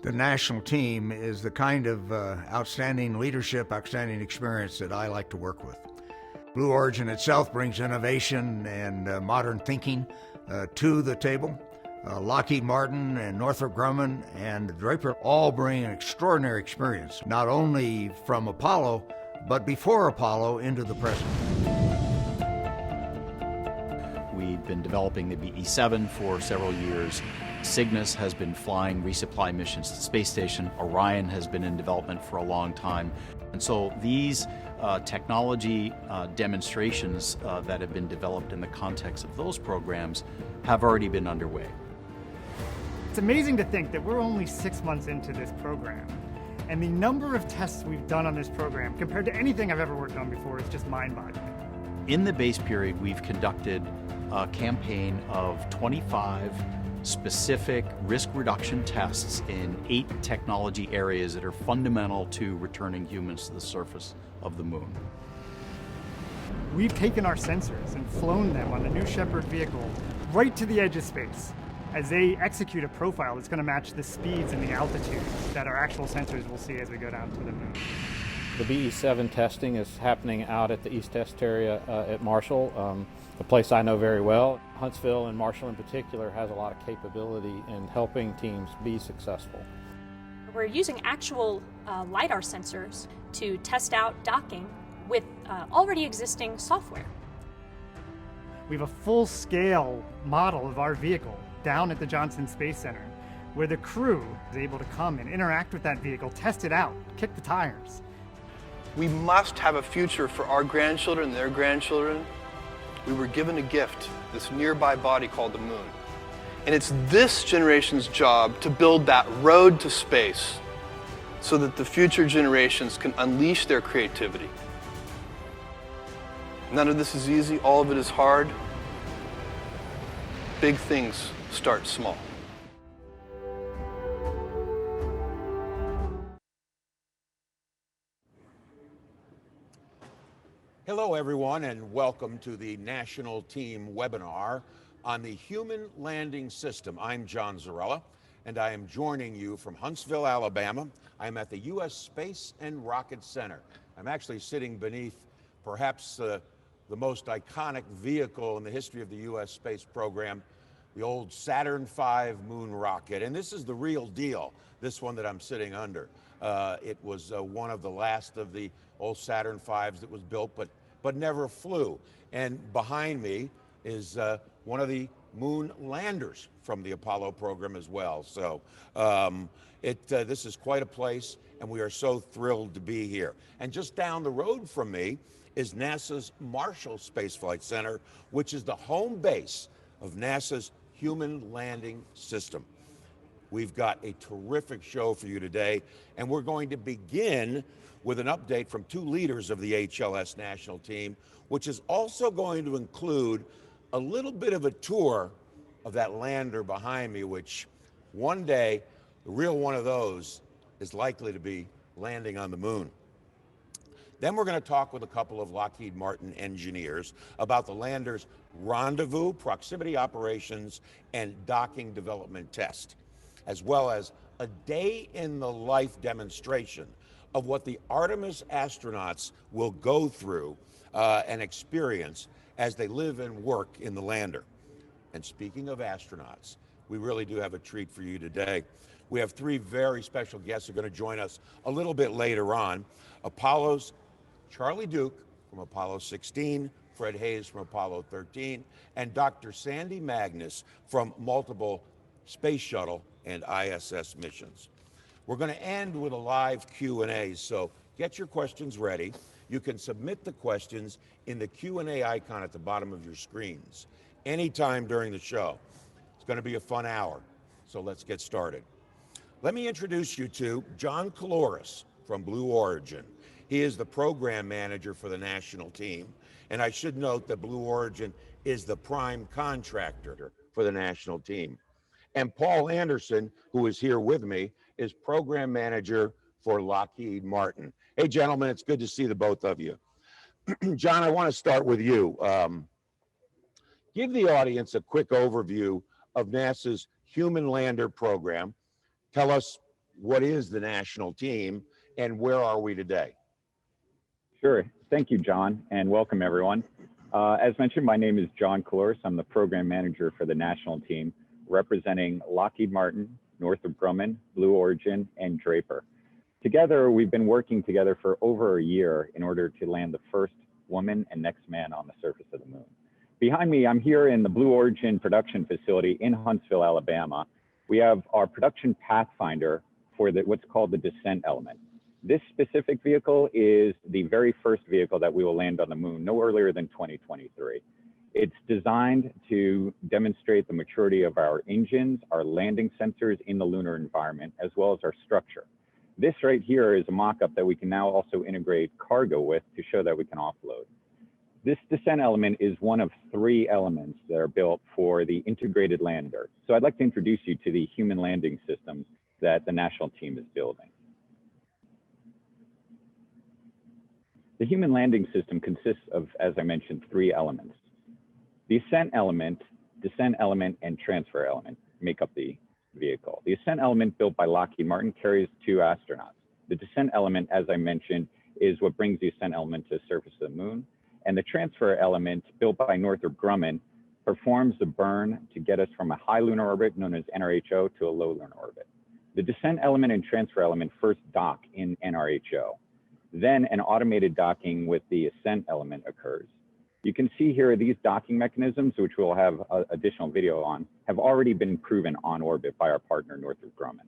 The national team is the kind of outstanding leadership, outstanding experience that I like to work with. Blue Origin itself brings innovation and modern thinking to the table. Lockheed Martin and Northrop Grumman and Draper all bring an extraordinary experience, not only from Apollo, but before Apollo into the present. We've been developing the BE-7 for several years. Cygnus has been flying resupply missions to the space station. Orion has been in development for a long time. And so these technology demonstrations that have been developed in the context of those programs have already been underway. It's amazing to think that we're only 6 months into this program, and the number of tests we've done on this program compared to anything I've ever worked on before is just mind-boggling. In the base period, we've conducted a campaign of 25 specific risk reduction tests in 8 technology areas that are fundamental to returning humans to the surface of the moon. We've taken our sensors and flown them on the New Shepard vehicle right to the edge of space as they execute a profile that's going to match the speeds and the altitudes that our actual sensors will see as we go down to the moon. The BE-7 testing is happening out at the East Test area at Marshall, a place I know very well. Huntsville and Marshall in particular has a lot of capability in helping teams be successful. We're using actual LiDAR sensors to test out docking with already existing software. We have a full-scale model of our vehicle down at the Johnson Space Center, where the crew is able to come and interact with that vehicle, test it out, kick the tires. We must have a future for our grandchildren and their grandchildren. We were given a gift, this nearby body called the moon. And it's this generation's job to build that road to space so that the future generations can unleash their creativity. None of this is easy, all of it is hard. Big things start small. Hello, everyone, and welcome to the National Team webinar on the Human Landing System. I'm John Zarella, and I am joining you from Huntsville, Alabama. I'm at the U.S. Space and Rocket Center. I'm actually sitting beneath perhaps the most iconic vehicle in the history of the U.S. space program, the old Saturn V moon rocket. And this is the real deal, this one that I'm sitting under. It was one of the last of the old Saturn V's that was built, but never flew. And behind me is one of the moon landers from the Apollo program as well. So this is quite a place, and we are so thrilled to be here. And just down the road from me is NASA's Marshall Space Flight Center, which is the home base of NASA's Human Landing System. We've got a terrific show for you today, and we're going to begin with an update from 2 leaders of the HLS national team, which is also going to include a little bit of a tour of that lander behind me, which one day, the real one of those is likely to be landing on the moon. Then we're going to talk with a couple of Lockheed Martin engineers about the lander's rendezvous, proximity operations, and docking development test, as well as a day-in-the-life demonstration of what the Artemis astronauts will go through and experience as they live and work in the lander. And speaking of astronauts, we really do have a treat for you today. We have 3 very special guests who are going to join us a little bit later on. Apollo's Charlie Duke from Apollo 16, Fred Haise from Apollo 13, and Dr. Sandy Magnus from multiple space shuttle and ISS missions. We're going to end with a live Q&A, so get your questions ready. You can submit the questions in the Q&A icon at the bottom of your screens anytime during the show. It's going to be a fun hour, so let's get started. Let me introduce you to John Caloris from Blue Origin. He is the program manager for the national team, and I should note that Blue Origin is the prime contractor for the national team. And Paul Anderson, who is here with me, is program manager for Lockheed Martin. Hey, gentlemen, it's good to see the both of you. John, I want to start with you. Give the audience a quick overview of NASA's Human Lander program. Tell us what is the national team and where are we today? Sure. Thank you, John, and welcome everyone. As mentioned, my name is John Caloris. I'm the program manager for the national team, representing Lockheed Martin, Northrop Grumman, Blue Origin, and Draper. Together, we've been working together for over a year in order to land the first woman and next man on the surface of the moon. Behind me, I'm here in the Blue Origin production facility in Huntsville, Alabama. We have our production pathfinder for what's called the descent element. This specific vehicle is the very first vehicle that we will land on the moon no earlier than 2023. It's designed to demonstrate the maturity of our engines, our landing sensors in the lunar environment, as well as our structure. This right here is a mock-up that we can now also integrate cargo with to show that we can offload. This descent element is one of 3 elements that are built for the integrated lander. So I'd like to introduce you to the human landing systems that the national team is building. The human landing system consists of, as I mentioned, 3 elements. The ascent element, descent element, and transfer element make up the vehicle. The ascent element, built by Lockheed Martin, carries 2 astronauts. The descent element, as I mentioned, is what brings the ascent element to the surface of the moon. And the transfer element, built by Northrop Grumman, performs the burn to get us from a high lunar orbit, known as NRHO, to a low lunar orbit. The descent element and transfer element first dock in NRHO. Then an automated docking with the ascent element occurs. You can see here these docking mechanisms, which we'll have additional video on, have already been proven on orbit by our partner, Northrop Grumman.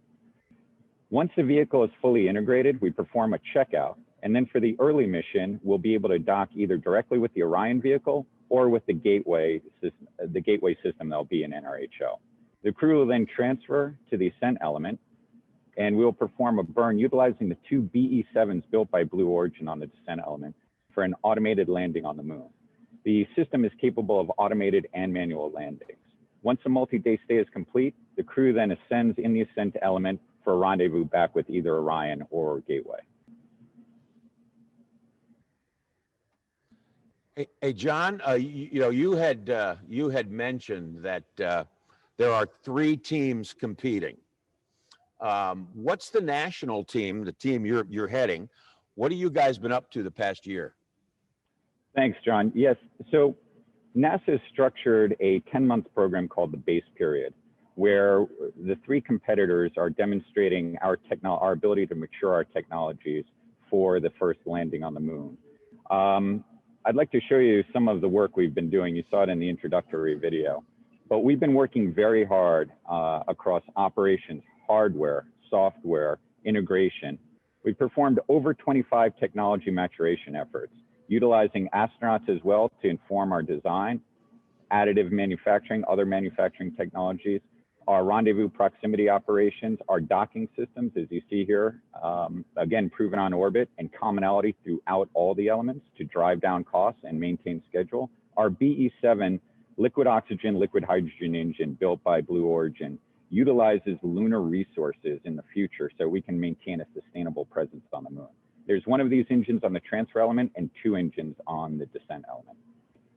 Once the vehicle is fully integrated, we perform a checkout. And then for the early mission, we'll be able to dock either directly with the Orion vehicle or with the gateway system that'll be in NRHO. The crew will then transfer to the ascent element, and we'll perform a burn utilizing the 2 BE-7s built by Blue Origin on the descent element for an automated landing on the moon. The system is capable of automated and manual landings. Once a multi-day stay is complete, the crew then ascends in the ascent element for a rendezvous back with either Orion or Gateway. Hey John, you had mentioned that there are 3 teams competing. What's the national team, the team you're heading? What have you guys been up to the past year? Thanks, John. Yes, so NASA has structured a 10-month program called the Base Period, where the 3 competitors are demonstrating our ability to mature our technologies for the first landing on the moon. I'd like to show you some of the work we've been doing. You saw it in the introductory video, but we've been working very hard across operations, hardware, software, integration. We've performed over 25 technology maturation efforts, utilizing astronauts as well to inform our design, additive manufacturing, other manufacturing technologies, our rendezvous proximity operations, our docking systems, as you see here, again, proven on orbit and commonality throughout all the elements to drive down costs and maintain schedule. Our BE-7 liquid oxygen, liquid hydrogen engine built by Blue Origin utilizes lunar resources in the future so we can maintain a sustainable presence on the moon. There's 1 of these engines on the transfer element and 2 engines on the descent element.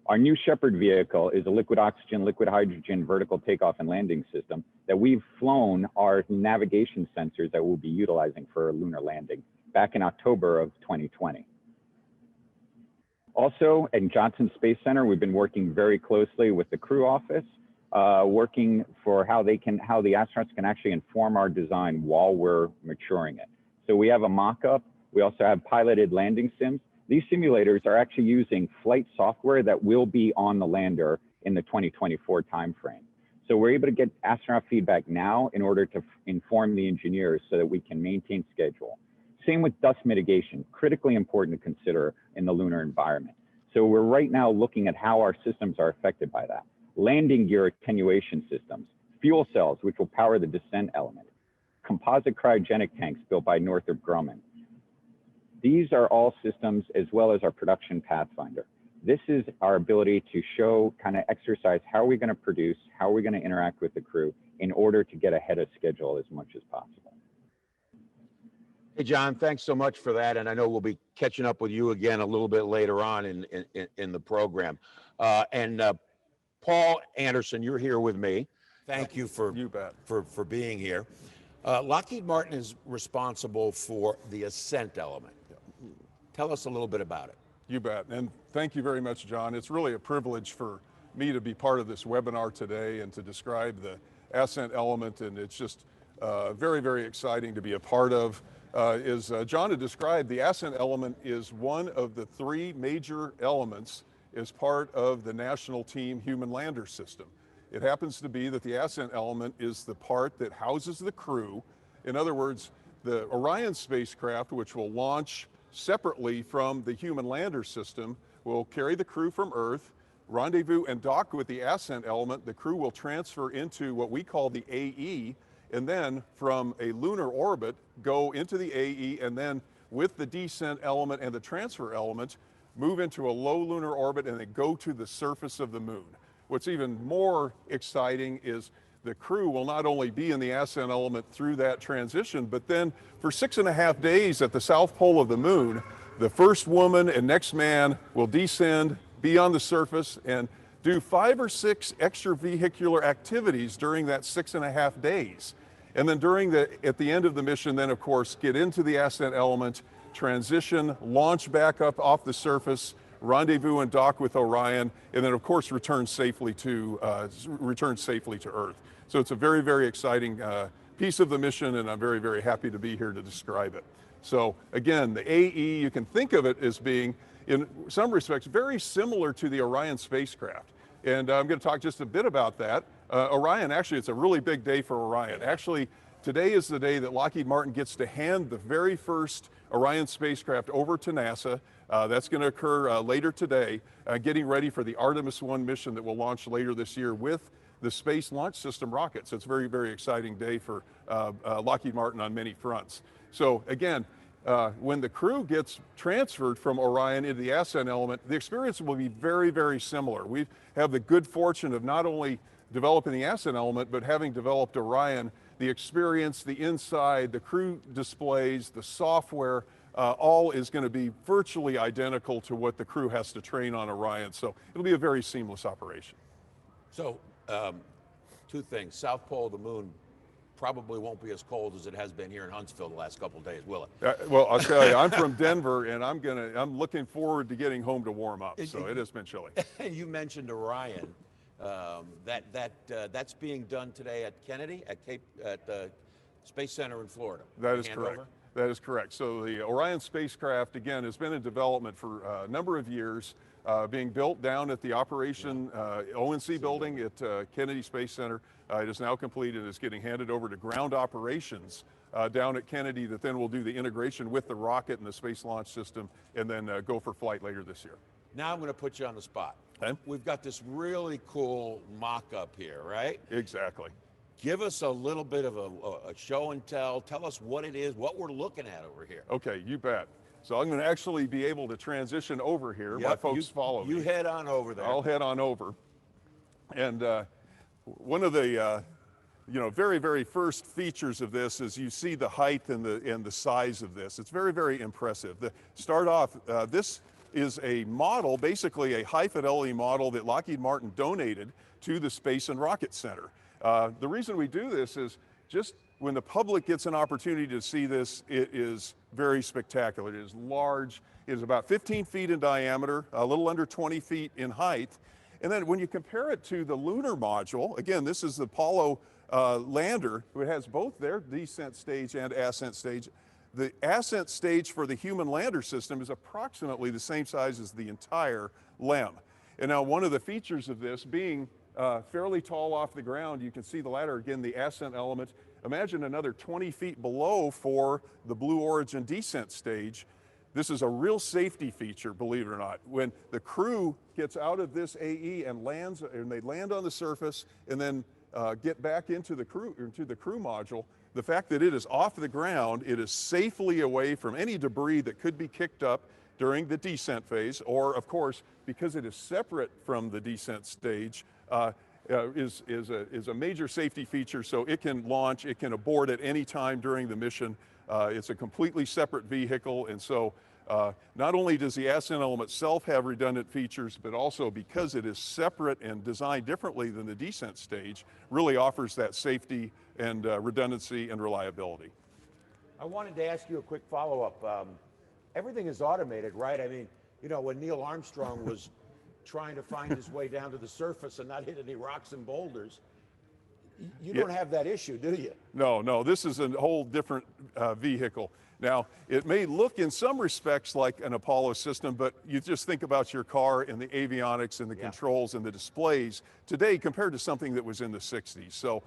Our new Shepard vehicle is a liquid oxygen, liquid hydrogen vertical takeoff and landing system that we've flown our navigation sensors that we'll be utilizing for a lunar landing back in October of 2020. Also, at Johnson Space Center, we've been working very closely with the crew office, working for how the astronauts can actually inform our design while we're maturing it. So we have a mock-up. We also have piloted landing sims. These simulators are actually using flight software that will be on the lander in the 2024 timeframe. So we're able to get astronaut feedback now in order to inform the engineers so that we can maintain schedule. Same with dust mitigation, critically important to consider in the lunar environment. So we're right now looking at how our systems are affected by that. Landing gear attenuation systems, fuel cells, which will power the descent element, composite cryogenic tanks built by Northrop Grumman. These are all systems as well as our production pathfinder. This is our ability to show, kind of exercise, how are we going to produce, how are we going to interact with the crew in order to get ahead of schedule as much as possible. Hey, John, thanks so much for that. And I know we'll be catching up with you again a little bit later on in the program. Paul Anderson, you're here with me. Thank you for being here. Lockheed Martin is responsible for the ascent element. Tell us a little bit about it. You bet, and thank you very much, John. It's really a privilege for me to be part of this webinar today and to describe the ascent element, and it's just very, very exciting to be a part of. As John had described, the ascent element is one of the three major elements as part of the National Team Human Lander System. It happens to be that the ascent element is the part that houses the crew. In other words, the Orion spacecraft, which will launch separately from the Human Lander System, will carry the crew from Earth, rendezvous and dock with the ascent element. The crew will transfer into what we call the AE, and then from a lunar orbit, go into the AE, and then with the descent element and the transfer element, move into a low lunar orbit and then go to the surface of the moon. What's even more exciting is the crew will not only be in the ascent element through that transition, but then for 6.5 days at the south pole of the moon, the first woman and next man will descend, be on the surface, and do 5 or 6 extravehicular activities during that 6.5 days. And then at the end of the mission, then of course, get into the ascent element, transition, launch back up off the surface, rendezvous and dock with Orion, and then of course return safely to Earth. So it's a very, very exciting piece of the mission, and I'm very, very happy to be here to describe it. So again, the AE, you can think of it as being, in some respects, very similar to the Orion spacecraft. And I'm going to talk just a bit about that. Orion, actually, it's a really big day for Orion. Actually, today is the day that Lockheed Martin gets to hand the very first Orion spacecraft over to NASA. That's going to occur later today, getting ready for the Artemis 1 mission that will launch later this year with the Space Launch System rocket. So it's a very, very exciting day for Lockheed Martin on many fronts. So again, when the crew gets transferred from Orion into the ascent element, the experience will be very, very similar. We have the good fortune of not only developing the ascent element, but having developed Orion, the experience, the inside, the crew displays, the software, all is going to be virtually identical to what the crew has to train on Orion. So it'll be a very seamless operation. So, two things. South pole of the moon probably won't be as cold as it has been here in Huntsville the last couple of days, will it? Well, I'll tell you, I'm from Denver, and I'm looking forward to getting home to warm up. So it has been chilly. You mentioned Orion. That's being done today at Kennedy at the Space Center in Florida. That is correct. That is correct. So the Orion spacecraft, again, has been in development for a number of years, being built down at the Operation ONC building at Kennedy Space Center. It is now completed. It's getting handed over to ground operations down at Kennedy, that then will do the integration with the rocket and the Space Launch System, and then go for flight later this year. Now I'm going to put you on the spot. Okay. We've got this really cool mock-up here, right? Exactly. Give us a little bit of a show and tell. Tell us what it is, what we're looking at over here. Okay, you bet. So I'm going to actually be able to transition over here. My folks follow me. You head on over there. I'll head on over. And one of the very, very first features of this is you see the height and the size of this. It's very, very impressive. Start off, this is a model, basically a high fidelity model that Lockheed Martin donated to the Space and Rocket Center. The reason we do this is just when the public gets an opportunity to see this, it is very spectacular. It is large. It is about 15 feet in diameter, a little under 20 feet in height. And then when you compare it to the lunar module, again, this is the Apollo lander, who has both their descent stage and ascent stage. The ascent stage for the Human Lander System is approximately the same size as the entire LEM. And now one of the features of this being fairly tall off the ground, you can see the ladder, again, the ascent element. Imagine another 20 feet below for the Blue Origin descent stage. This is a real safety feature, believe it or not. When the crew gets out of this AE and lands, and they land on the surface and then get back into the crew module, the fact that it is off the ground, it is safely away from any debris that could be kicked up during the descent phase, or of course, because it is separate from the descent stage, is a major safety feature. So it can launch, it can abort at any time during the mission. It's a completely separate vehicle, and so not only does the ascent element itself have redundant features, but also because it is separate and designed differently than the descent stage, really offers that safety and redundancy and reliability. I wanted to ask you a quick follow-up. Everything is automated, right? I mean, you know, when Neil Armstrong was trying to find his way down to the surface and not hit any rocks and boulders, you don't have that issue, do you? No, this is a whole different vehicle. Now, it may look in some respects like an Apollo system, but you just think about your car and the avionics and the controls and the displays today compared to something that was in the 60s. So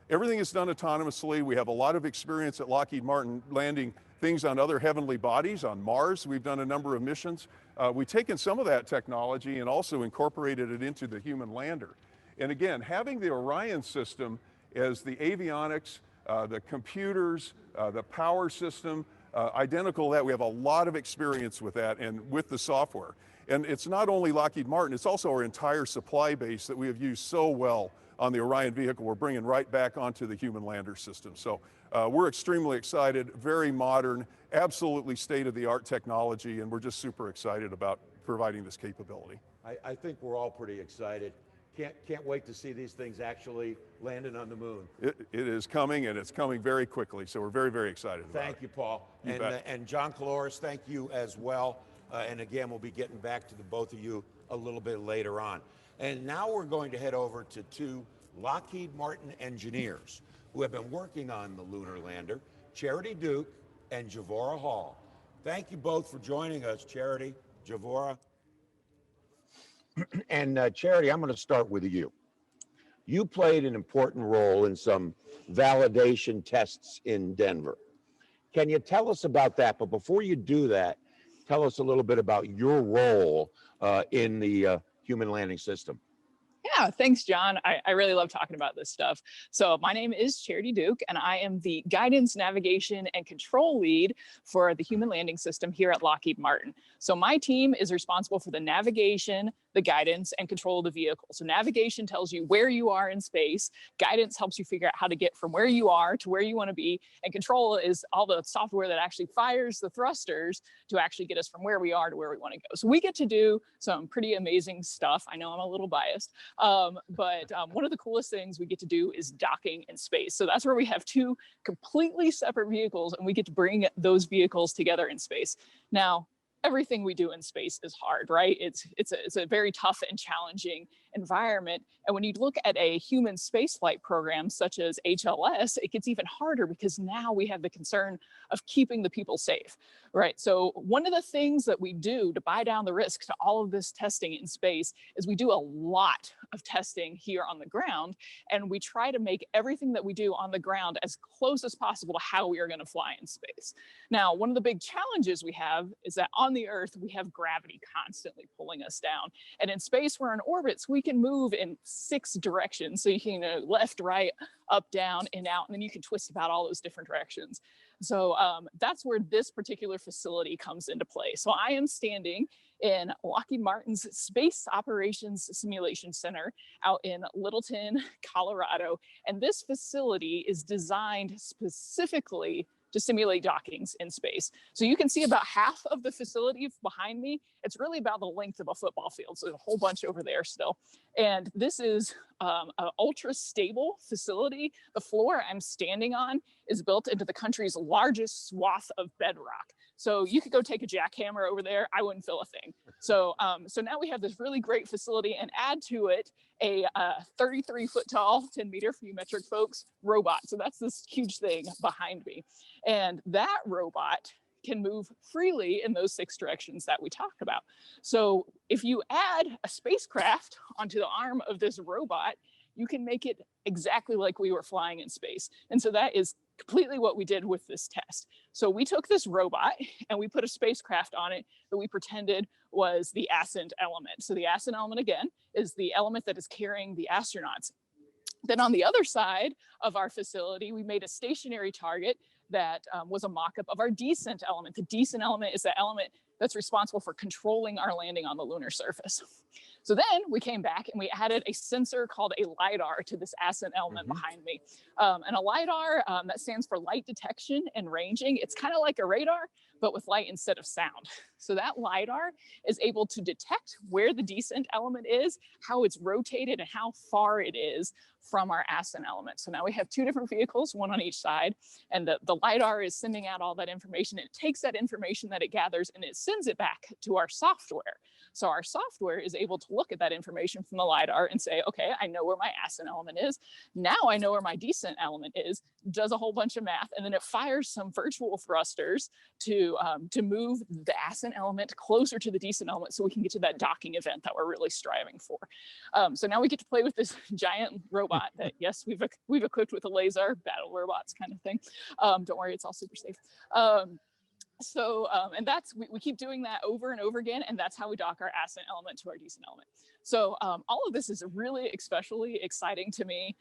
everything is done autonomously. We have a lot of experience at Lockheed Martin landing things on other heavenly bodies. On Mars, we've done a number of missions. We've taken some of that technology and also incorporated it into the human lander. And again, having the Orion system as the avionics, the computers, the power system, identical to that. We have a lot of experience with that and with the software. And it's not only Lockheed Martin, it's also our entire supply base that we have used so well on the Orion vehicle. We're bringing right back onto the human lander system. So we're extremely excited, very modern, absolutely state-of-the-art technology, and we're just super excited about providing this capability. I think we're all pretty excited. Can't wait to see these things actually landing on the moon. It is coming, and it's coming very quickly, so we're very, very excited about it. Thank you, Paul. You bet. And John Caloris, thank you as well. And again, we'll be getting back to the both of you a little bit later on. And now we're going to head over to two Lockheed Martin engineers who have been working on the lunar lander, Charity Duke and Javora Hall. Thank you both for joining us, Charity, Javora. And Charity, I'm going to start with you. You played an important role in some validation tests in Denver. Can you tell us about that? But before you do that, tell us a little bit about your role in the human landing system. Yeah, thanks, John. I really love talking about this stuff. So my name is Charity Duke, and I am the guidance, navigation, and control lead for the human landing system here at Lockheed Martin. So my team is responsible for the navigation, the guidance, and control of the vehicle. So navigation tells you where you are in space. Guidance helps you figure out how to get from where you are to where you want to be. And control is all the software that actually fires the thrusters to actually get us from where we are to where we want to go. So we get to do some pretty amazing stuff. I know I'm a little biased, but one of the coolest things we get to do is docking in space. So that's where we have two completely separate vehicles, and we get to bring those vehicles together in space. Now, everything we do in space is hard, right? It's a very tough and challenging environment. And when you look at a human spaceflight program such as HLS, it gets even harder because now we have the concern of keeping the people safe, right? So one of the things that we do to buy down the risk to all of this testing in space is we do a lot of testing here on the ground, and we try to make everything that we do on the ground as close as possible to how we are going to fly in space. Now, one of the big challenges we have is that on the Earth, we have gravity constantly pulling us down. And in space, we're in orbit, so we can move in 6 directions. So you can go left, right, up, down, and out, and then you can twist about all those different directions. So that's where this particular facility comes into play. So I am standing in Lockheed Martin's Space Operations Simulation Center out in Littleton, Colorado. And this facility is designed specifically to simulate dockings in space. So you can see about half of the facility behind me. It's really about the length of a football field. So there's a whole bunch over there still. And this is an ultra stable facility. The floor I'm standing on is built into the country's largest swath of bedrock. So you could go take a jackhammer over there, I wouldn't feel a thing. So now we have this really great facility, and add to it a 33-foot tall, 10-meter for you metric folks, robot. So that's this huge thing behind me. And that robot can move freely in those 6 directions that we talked about. So if you add a spacecraft onto the arm of this robot, you can make it exactly like we were flying in space. And so that is completely what we did with this test. So we took this robot and we put a spacecraft on it that we pretended was the ascent element. So the ascent element, again, is the element that is carrying the astronauts. Then on the other side of our facility, we made a stationary target that was a mock-up of our descent element. The descent element is the element that's responsible for controlling our landing on the lunar surface. So then we came back and we added a sensor called a LiDAR to this ascent element behind me. And a LiDAR, that stands for light detection and ranging. It's kind of like a radar, but with light instead of sound. So that LiDAR is able to detect where the descent element is, how it's rotated, and how far it is from our ascent element. So now we have two different vehicles, one on each side, and the LiDAR is sending out all that information. It takes that information that it gathers and it sends it back to our software. So our software is able to look at that information from the LiDAR and say, okay, I know where my ascent element is. Now I know where my descent element is, does a whole bunch of math, and then it fires some virtual thrusters to move the ascent element closer to the descent element so we can get to that docking event that we're really striving for. So now we get to play with this giant robot that, yes, we've equipped with a laser, battle robots kind of thing. Don't worry, it's all super safe. And that's, we keep doing that over and over again, and that's how we dock our ascent element to our descent element. So all of this is really especially exciting to me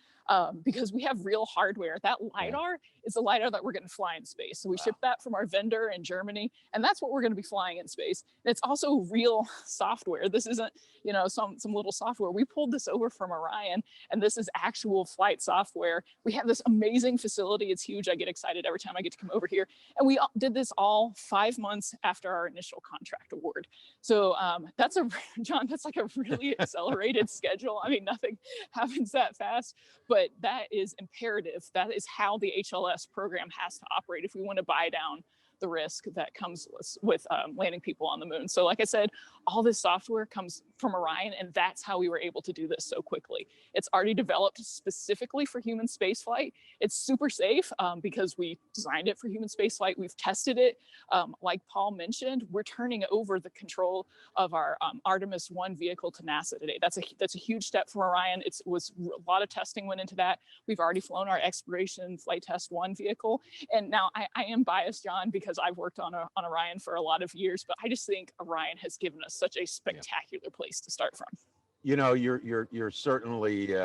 because we have real hardware. That LiDAR is a LiDAR that we're going to fly in space. So we ship that from our vendor in Germany, and that's what we're going to be flying in space. And it's also real software. This isn't, you know, some little software. We pulled this over from Orion, and this is actual flight software. We have this amazing facility. It's huge. I get excited every time I get to come over here. And we did this all 5 months after our initial contract award. So John, that's like a really accelerated schedule. I mean, nothing happens that fast, but that is imperative. That is how the HLS program has to operate if we want to buy down the risk that comes with landing people on the moon. So like I said, all this software comes from Orion, and that's how we were able to do this so quickly. It's already developed specifically for human spaceflight. It's super safe because we designed it for human spaceflight. We've tested it. Like Paul mentioned, we're turning over the control of our Artemis 1 vehicle to NASA today. That's a huge step for Orion. It was a lot of testing went into that. We've already flown our Exploration Flight Test 1 vehicle. And now I am biased, John, because I've worked on Orion for a lot of years, but I just think Orion has given us such a spectacular place to start from. You know, you're certainly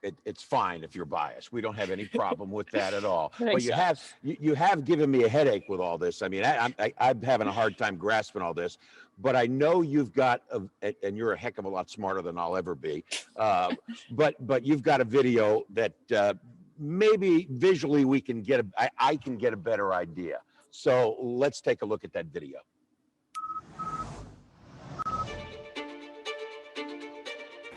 it's fine if you're biased. We don't have any problem with that at all. Thanks, But you have given me a headache with all this. I mean, I'm having a hard time grasping all this. But I know you've got and you're a heck of a lot smarter than I'll ever be. But you've got a video that maybe visually we can I can get a better idea. So let's take a look at that video.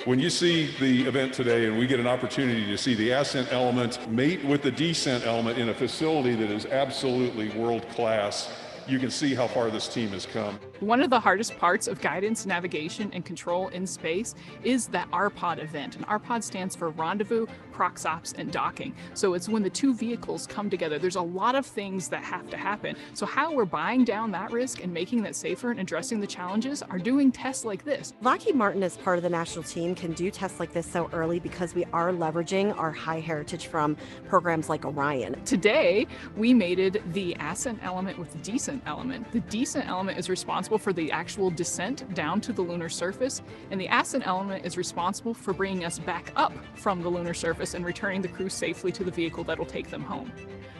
When you see the event today and we get an opportunity to see the ascent element mate with the descent element in a facility that is absolutely world-class, you can see how far this team has come. One of the hardest parts of guidance, navigation, and control in space is that RPOD event. And RPOD stands for Rendezvous, Proxops, and Docking. So it's when the two vehicles come together. There's a lot of things that have to happen. So how we're buying down that risk and making that safer and addressing the challenges are doing tests like this. Lockheed Martin, as part of the national team, can do tests like this so early because we are leveraging our high heritage from programs like Orion. Today, we mated the ascent element with the descent element. The descent element is responsible for the actual descent down to the lunar surface, and the ascent element is responsible for bringing us back up from the lunar surface and returning the crew safely to the vehicle that'll take them home.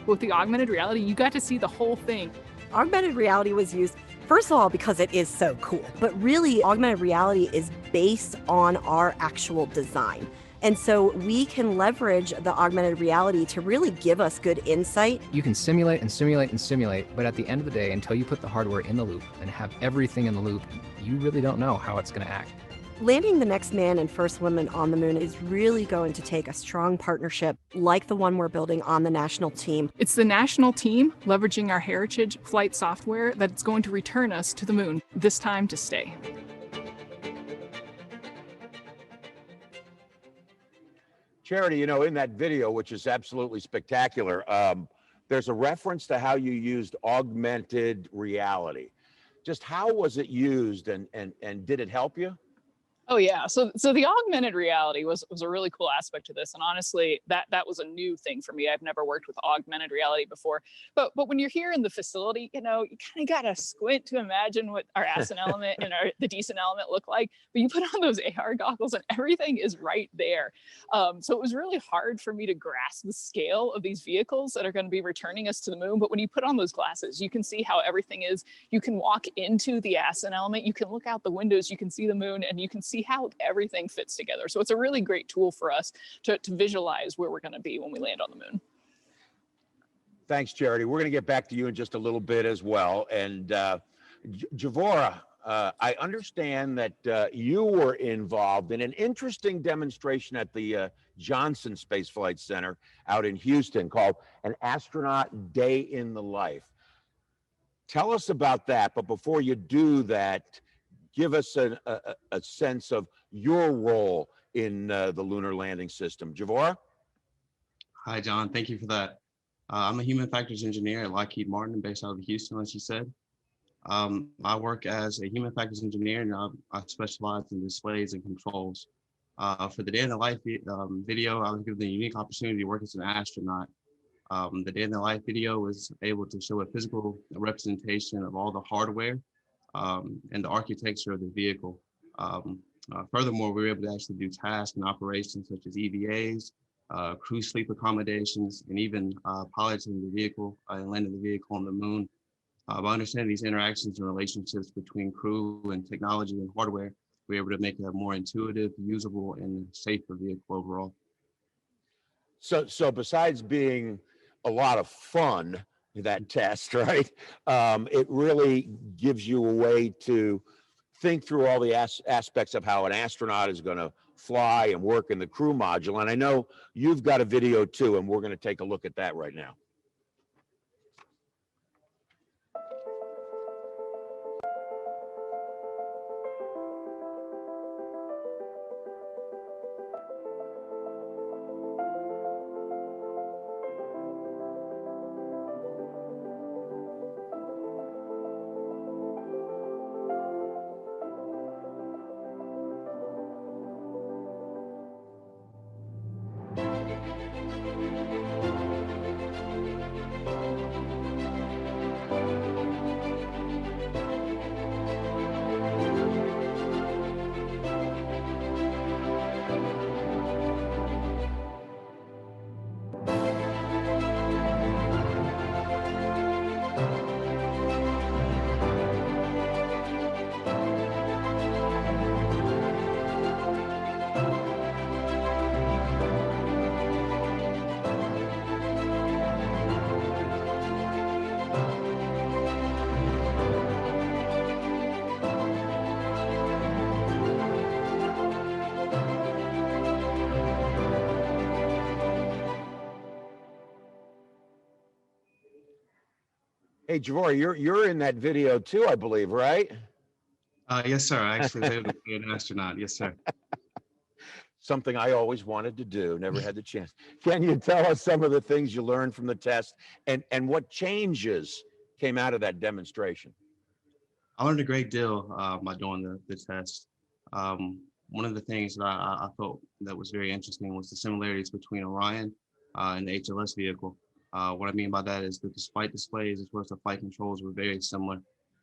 With the augmented reality, you got to see the whole thing. Augmented reality was used, first of all, because it is so cool, but really augmented reality is based on our actual design. And so we can leverage the augmented reality to really give us good insight. You can simulate and simulate and simulate, but at the end of the day, until you put the hardware in the loop and have everything in the loop, you really don't know how it's going to act. Landing the next man and first woman on the moon is really going to take a strong partnership like the one we're building on the national team. It's the national team leveraging our heritage flight software that's going to return us to the moon, this time to stay. Charity, you know, in that video, which is absolutely spectacular, there's a reference to how you used augmented reality. Just how was it used, and did it help you? Oh yeah, so the augmented reality was a really cool aspect to this, and honestly, that was a new thing for me. I've never worked with augmented reality before, but when you're here in the facility, you know, you kind of gotta squint to imagine what our ascent element and the descent element look like. But you put on those AR goggles, and everything is right there. So it was really hard for me to grasp the scale of these vehicles that are going to be returning us to the moon. But when you put on those glasses, you can see how everything is. You can walk into the ascent element, you can look out the windows, you can see the moon, and you can see how everything fits together. So it's a really great tool for us to visualize where we're going to be when we land on the moon. Thanks, Charity. We're going to get back to you in just a little bit as well. And Javora, I understand that you were involved in an interesting demonstration at the Johnson Space Flight Center out in Houston called An Astronaut Day in the Life. Tell us about that, but before you do that, give us a sense of your role in the lunar landing system. Javora? Hi, John. Thank you for that. I'm a human factors engineer at Lockheed Martin, based out of Houston, as you said. I work as a human factors engineer, and I specialize in displays and controls. For the Day in the Life video, I was given the unique opportunity to work as an astronaut. The Day in the Life video was able to show a physical representation of all the hardware and the architecture of the vehicle. Furthermore, we were able to actually do tasks and operations such as EVAs, crew sleep accommodations, and even piloting the vehicle and landing the vehicle on the moon. By understanding these interactions and relationships between crew and technology and hardware, we're able to make a more intuitive, usable, and safer vehicle overall. So besides being a lot of fun, that test, right? It really gives you a way to think through all the aspects of how an astronaut is going to fly and work in the crew module. And I know you've got a video too, and we're going to take a look at that right now. Hey, Javora, you're in that video too, I believe, right? Yes, sir. I actually was able to be an astronaut. Yes, sir. Something I always wanted to do, never had the chance. Can you tell us some of the things you learned from the test and what changes came out of that demonstration? I learned a great deal by doing the test. One of the things that I felt that was very interesting was the similarities between Orion and the HLS vehicle. What I mean by that is that the flight displays as well as the flight controls were very similar.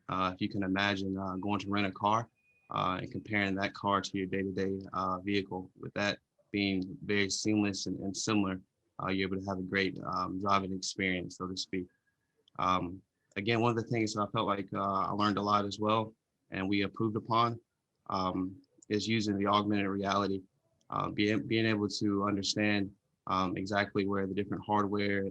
If you can imagine going to rent a car and comparing that car to your day-to-day vehicle, with that being very seamless and similar, you're able to have a great driving experience, so to speak. Again, one of the things that I felt like I learned a lot as well, and we improved upon, is using the augmented reality, being able to understand exactly where the different hardware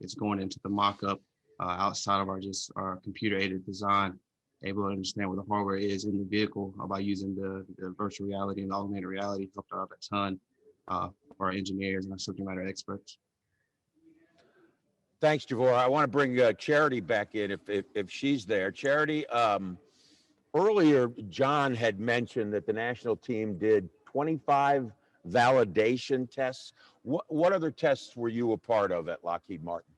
is going into the mock-up outside of our computer-aided design, able to understand where the hardware is in the vehicle by using the virtual reality and augmented reality helped out a ton for our engineers and our subject matter experts. Thanks, Javora. I want to bring Charity back in if she's there. Charity, earlier John had mentioned that the national team did 25 validation tests. What other tests were you a part of at Lockheed Martin?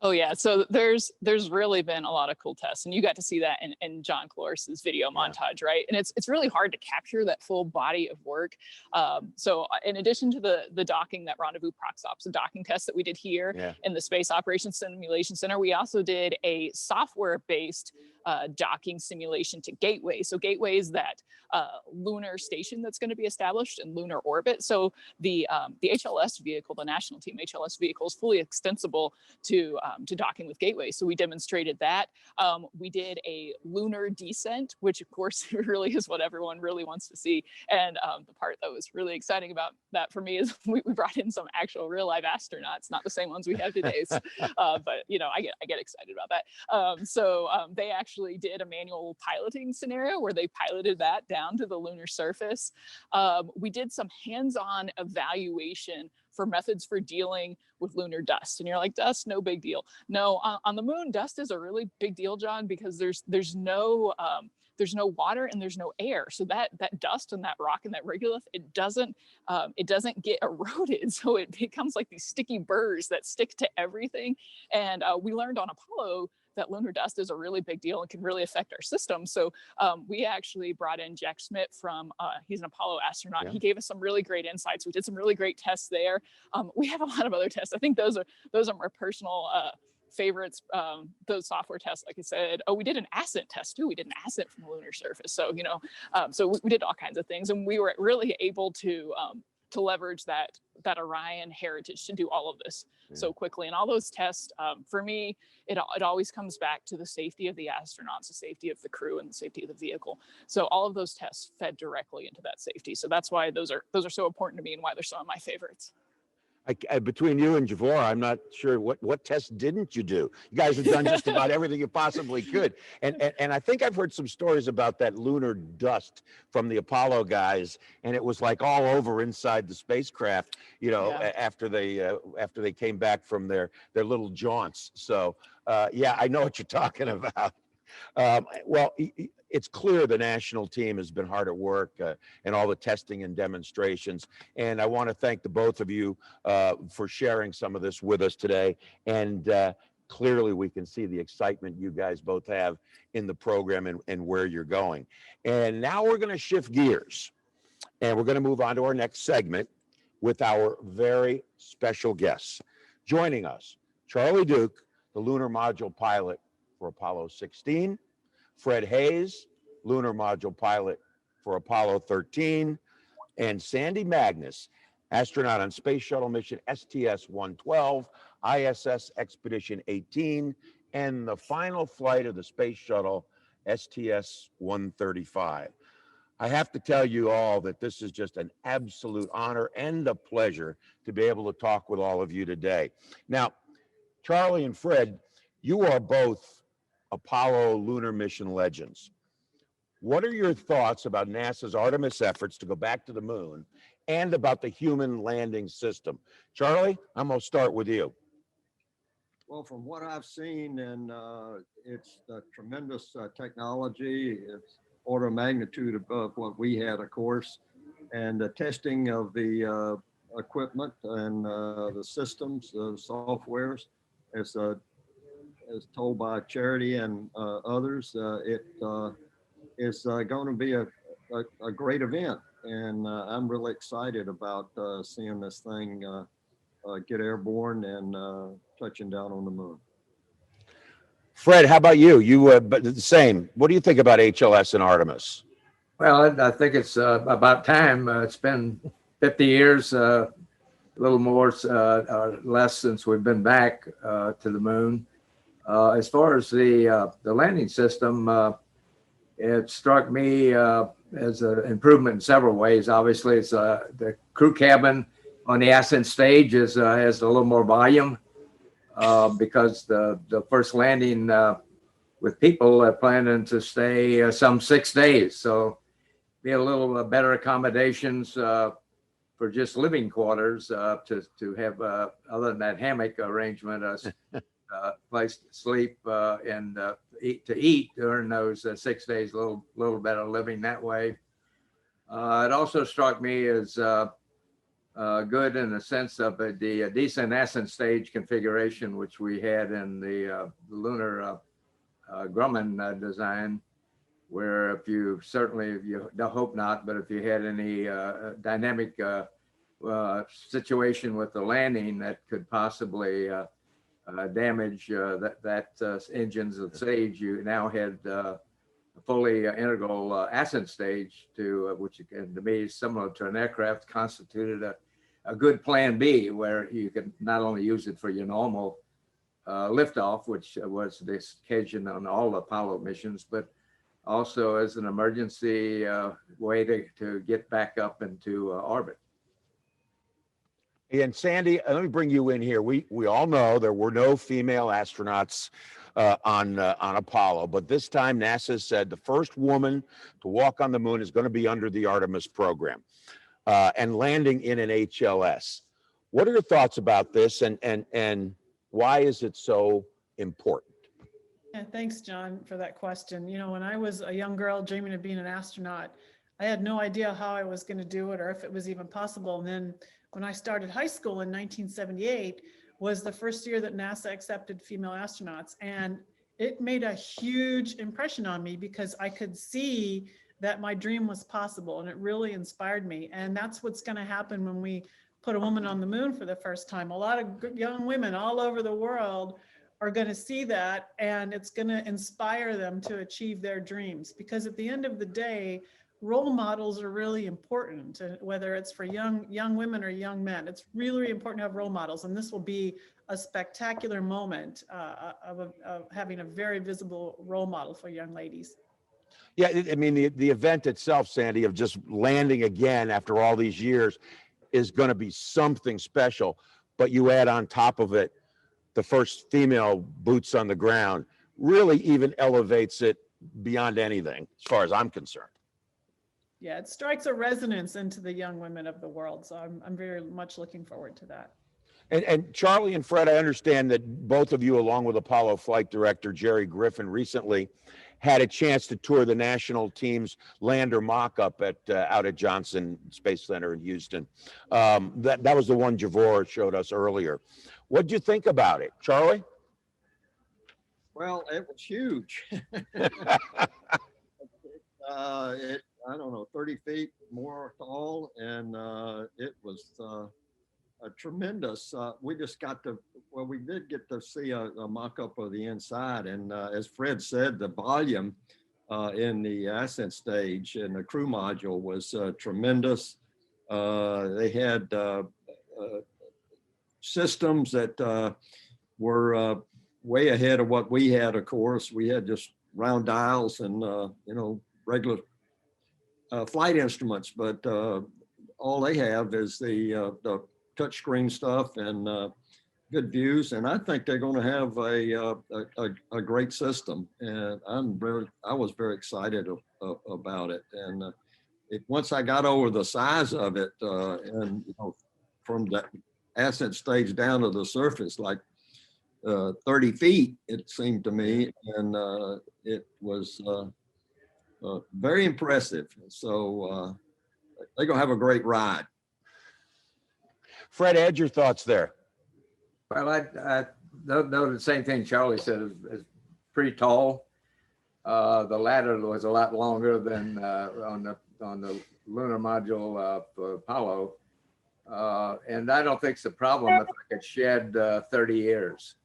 Oh yeah, so there's really been a lot of cool tests, and you got to see that in John Cloris's video montage, right? And it's really hard to capture that full body of work. So in addition to the docking, that rendezvous proxops, the docking test that we did here in the Space Operations Simulation Center, we also did a software-based docking simulation to Gateway. So Gateway is that lunar station that's going to be established in lunar orbit. So the HLS vehicle, the national team HLS vehicle, is fully extensible to docking with Gateway. So we demonstrated that. We did a lunar descent, which of course really is what everyone really wants to see. And the part that was really exciting about that for me is we brought in some actual real live astronauts, not the same ones we have today. So, but you know, I get excited about that. So they actually did a manual piloting scenario where they piloted that down to the lunar surface. We did some hands-on evaluation for methods for dealing with lunar dust. And you're like, dust, no big deal. No, on the moon, dust is a really big deal, John, because there's no water and there's no air. So that dust and that rock and that regolith, it doesn't get eroded. So it becomes like these sticky burrs that stick to everything. And we learned on Apollo that lunar dust is a really big deal and can really affect our system. So we actually brought in Jack Schmidt from, he's an Apollo astronaut. Yeah. He gave us some really great insights. We did some really great tests there. We have a lot of other tests. I think those are my personal favorites, those software tests, like I said. Oh, we did an ascent test too. We did an ascent from the lunar surface. So, you know, so we did all kinds of things, and we were really able to leverage that Orion heritage to do all of this so quickly. And all those tests, for me, it always comes back to the safety of the astronauts, the safety of the crew, and the safety of the vehicle. So all of those tests fed directly into that safety. So that's why those are so important to me and why they're some of my favorites. Between you and Javor, I'm not sure what tests didn't you do. You guys have done just about everything you possibly could. And I think I've heard some stories about that lunar dust from the Apollo guys, and it was like all over inside the spacecraft, you know, after they came back from their little jaunts. So yeah, I know what you're talking about. Well, it's clear the national team has been hard at work and all the testing and demonstrations. And I want to thank the both of you for sharing some of this with us today. And clearly we can see the excitement you guys both have in the program and where you're going. And now we're going to shift gears and we're going to move on to our next segment with our very special guests. Joining us, Charlie Duke, the lunar module pilot for Apollo 16, Fred Haise, lunar module pilot for Apollo 13, and Sandy Magnus, astronaut on Space Shuttle mission STS-112, ISS Expedition 18, and the final flight of the Space Shuttle STS-135. I have to tell you all that this is just an absolute honor and a pleasure to be able to talk with all of you today. Now, Charlie and Fred, you are both Apollo lunar mission legends. What are your thoughts about NASA's Artemis efforts to go back to the moon and about the human landing system? Charlie, I'm going to start with you. Well, from what I've seen, and it's a tremendous technology. It's order of magnitude above what we had, of course, and the testing of the equipment and the systems, the softwares, as told by Charity and others, it is going to be a great event. And I'm really excited about seeing this thing get airborne and touching down on the moon. Fred, how about you? You, but the same. What do you think about HLS and Artemis? Well, I think it's about time. It's been 50 years, a little more or less since we've been back to the moon. As far as the landing system, it struck me as an improvement in several ways. Obviously, it's the crew cabin on the ascent stage has a little more volume because the first landing with people planning to stay some 6 days. So be a little better accommodations for just living quarters to have, other than that hammock arrangement, place to sleep and eat during those 6 days, a little better living that way. It also struck me as good in the sense of the descent ascent stage configuration, which we had in the lunar Grumman design, where if you hope not, but if you had any dynamic situation with the landing that could possibly damage engines of Sage, you now had a fully integral ascent stage which to me is similar to an aircraft, constituted a good plan B, where you can not only use it for your normal liftoff, which was the occasion on all Apollo missions, but also as an emergency way to get back up into orbit. And Sandy, let me bring you in here. We all know there were no female astronauts on Apollo, but this time NASA said the first woman to walk on the moon is going to be under the Artemis program and landing in an HLS. What are your thoughts about this, and why is it so important? Yeah, thanks, John, for that question. You know, when I was a young girl dreaming of being an astronaut, I had no idea how I was going to do it or if it was even possible. And then when I started high school in 1978 was the first year that NASA accepted female astronauts. And it made a huge impression on me because I could see that my dream was possible, and it really inspired me. And that's what's going to happen when we put a woman on the moon for the first time. A lot of young women all over the world are going to see that, and it's going to inspire them to achieve their dreams. Because at the end of the day, role models are really important, whether it's for young women or young men. It's really important to have role models, and this will be a spectacular moment of having a very visible role model for young ladies. Yeah, I mean, the event itself, Sandy, of just landing again after all these years is going to be something special. But you add on top of it the first female boots on the ground, really even elevates it beyond anything, as far as I'm concerned. Yeah, it strikes a resonance into the young women of the world. So I'm very much looking forward to that. And Charlie and Fred, I understand that both of you, along with Apollo flight director Jerry Griffin, recently had a chance to tour the national team's lander mock-up out at Johnson Space Center in Houston. That was the one Javor showed us earlier. What'd you think about it, Charlie? Well, it was huge. I don't know, 30 feet more tall, and it was a tremendous. We just got to, well, we did get to see a mock-up of the inside, and as Fred said, the volume in the ascent stage and the crew module was tremendous. They had systems that were way ahead of what we had. Of course, we had just round dials and regular flight instruments, but all they have is the touchscreen stuff and good views. And I think they're going to have a great system. And I was very excited about it. And once I got over the size of it, and from the ascent stage down to the surface, like 30 feet, it seemed to me, and it was very impressive. So they're gonna have a great ride. Fred, add your thoughts there. Well, I know the same thing Charlie said. Is pretty tall. The ladder was a lot longer than on the lunar module for Apollo, and I don't think it's a problem if I could shed 30 years.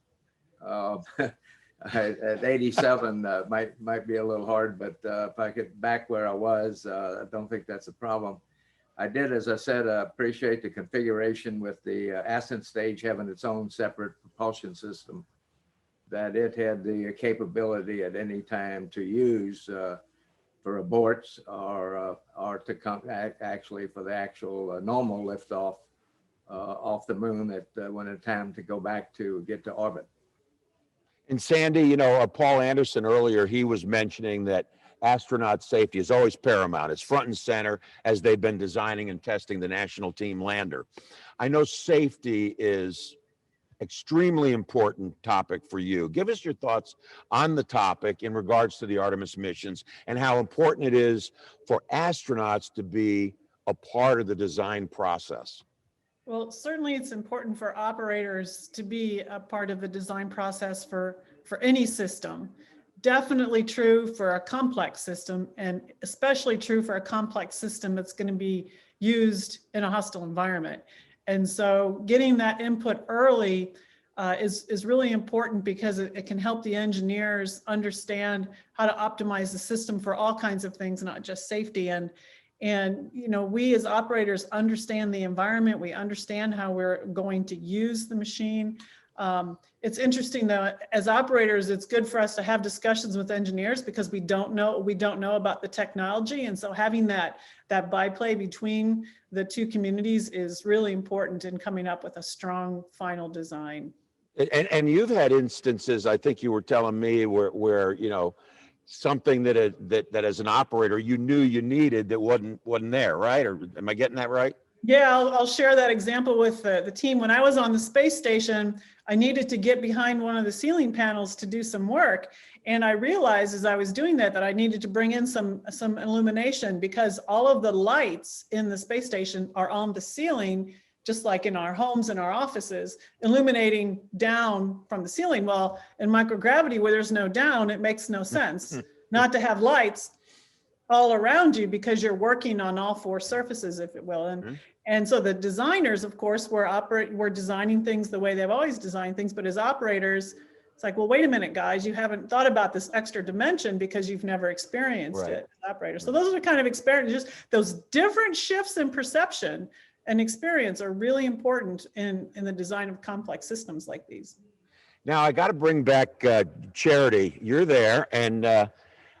At 87 might be a little hard, but if I get back where I was, I don't think that's a problem. I did, as I said, appreciate the configuration with the ascent stage having its own separate propulsion system, that it had the capability at any time to use for aborts or to come actually for the actual normal liftoff off the moon when it's time to go back to get to orbit. And Sandy, Paul Anderson earlier, he was mentioning that astronaut safety is always paramount. It's front and center as they've been designing and testing the national team lander. I know safety is extremely important topic for you. Give us your thoughts on the topic in regards to the Artemis missions and how important it is for astronauts to be a part of the design process. Well, certainly it's important for operators to be a part of the design process for any system. Definitely true for a complex system, and especially true for a complex system that's going to be used in a hostile environment. And so getting that input early is really important because it can help the engineers understand how to optimize the system for all kinds of things, not just safety. And you know, we as operators understand the environment. We understand how we're going to use the machine. It's interesting though, as operators, it's good for us to have discussions with engineers because we don't know about the technology. And so having that byplay between the two communities is really important in coming up with a strong final design. And you've had instances, I think you were telling me, where you know, something that as an operator you knew you needed that wasn't there, right? Or am I getting that right? Yeah, I'll share that example with the team. When I was on the space station, I needed to get behind one of the ceiling panels to do some work. And I realized as I was doing that I needed to bring in some illumination because all of the lights in the space station are on the ceiling, just like in our homes and our offices, illuminating down from the ceiling. Well, in microgravity where there's no down, it makes no sense not to have lights all around you because you're working on all four surfaces, if it will. And so the designers, of course, were designing things the way they've always designed things, but as operators, it's like, well, wait a minute, guys, you haven't thought about this extra dimension because you've never experienced it as operators. So those are the kind of experiences, just those different shifts in perception and experience are really important in the design of complex systems like these. Now I got to bring back Charity. You're there, and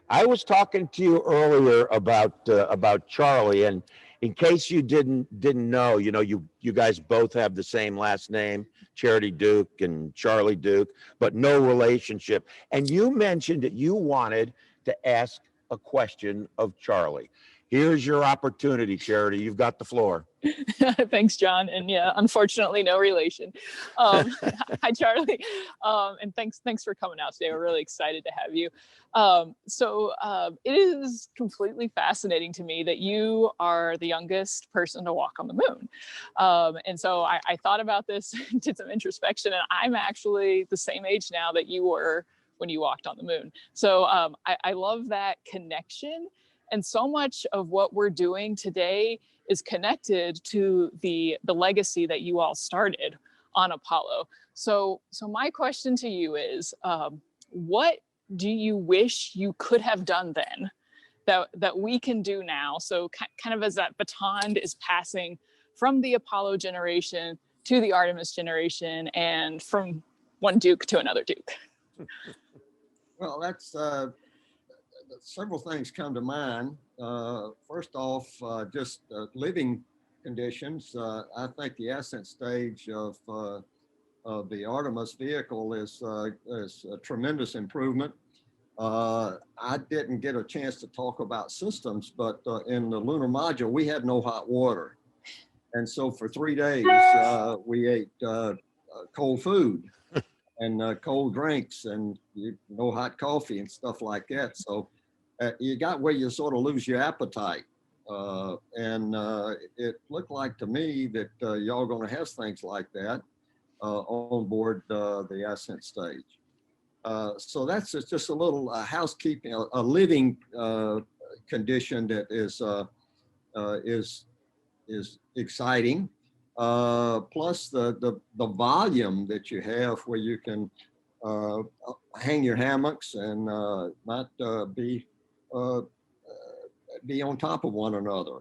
I was talking to you earlier about Charlie, and in case you didn't know, you know, you guys both have the same last name, Charity Duke and Charlie Duke, but no relationship. And you mentioned that you wanted to ask a question of Charlie. Here's your opportunity, Charity. You've got the floor. Thanks, John. And yeah, unfortunately, no relation. Hi, Charlie. And thanks for coming out today. We're really excited to have you. It is completely fascinating to me that you are the youngest person to walk on the moon. And so I thought about this, did some introspection, and I'm actually the same age now that you were when you walked on the moon. So I love that connection. And so much of what we're doing today is connected to the legacy that you all started on Apollo. So my question to you is, what do you wish you could have done then that we can do now? So kind of as that baton is passing from the Apollo generation to the Artemis generation and from one Duke to another Duke. Well, that's several things come to mind. First off, just living conditions. I think the ascent stage of the Artemis vehicle is a tremendous improvement. I didn't get a chance to talk about systems, but in the lunar module, we had no hot water. And so for 3 days, we ate cold food and cold drinks and no hot coffee and stuff like that. So you got where you sort of lose your appetite. It looked like to me that y'all going to have things like that on board the ascent stage. So that's just a little housekeeping, a living condition that is exciting. Plus the volume that you have where you can hang your hammocks and not be on top of one another.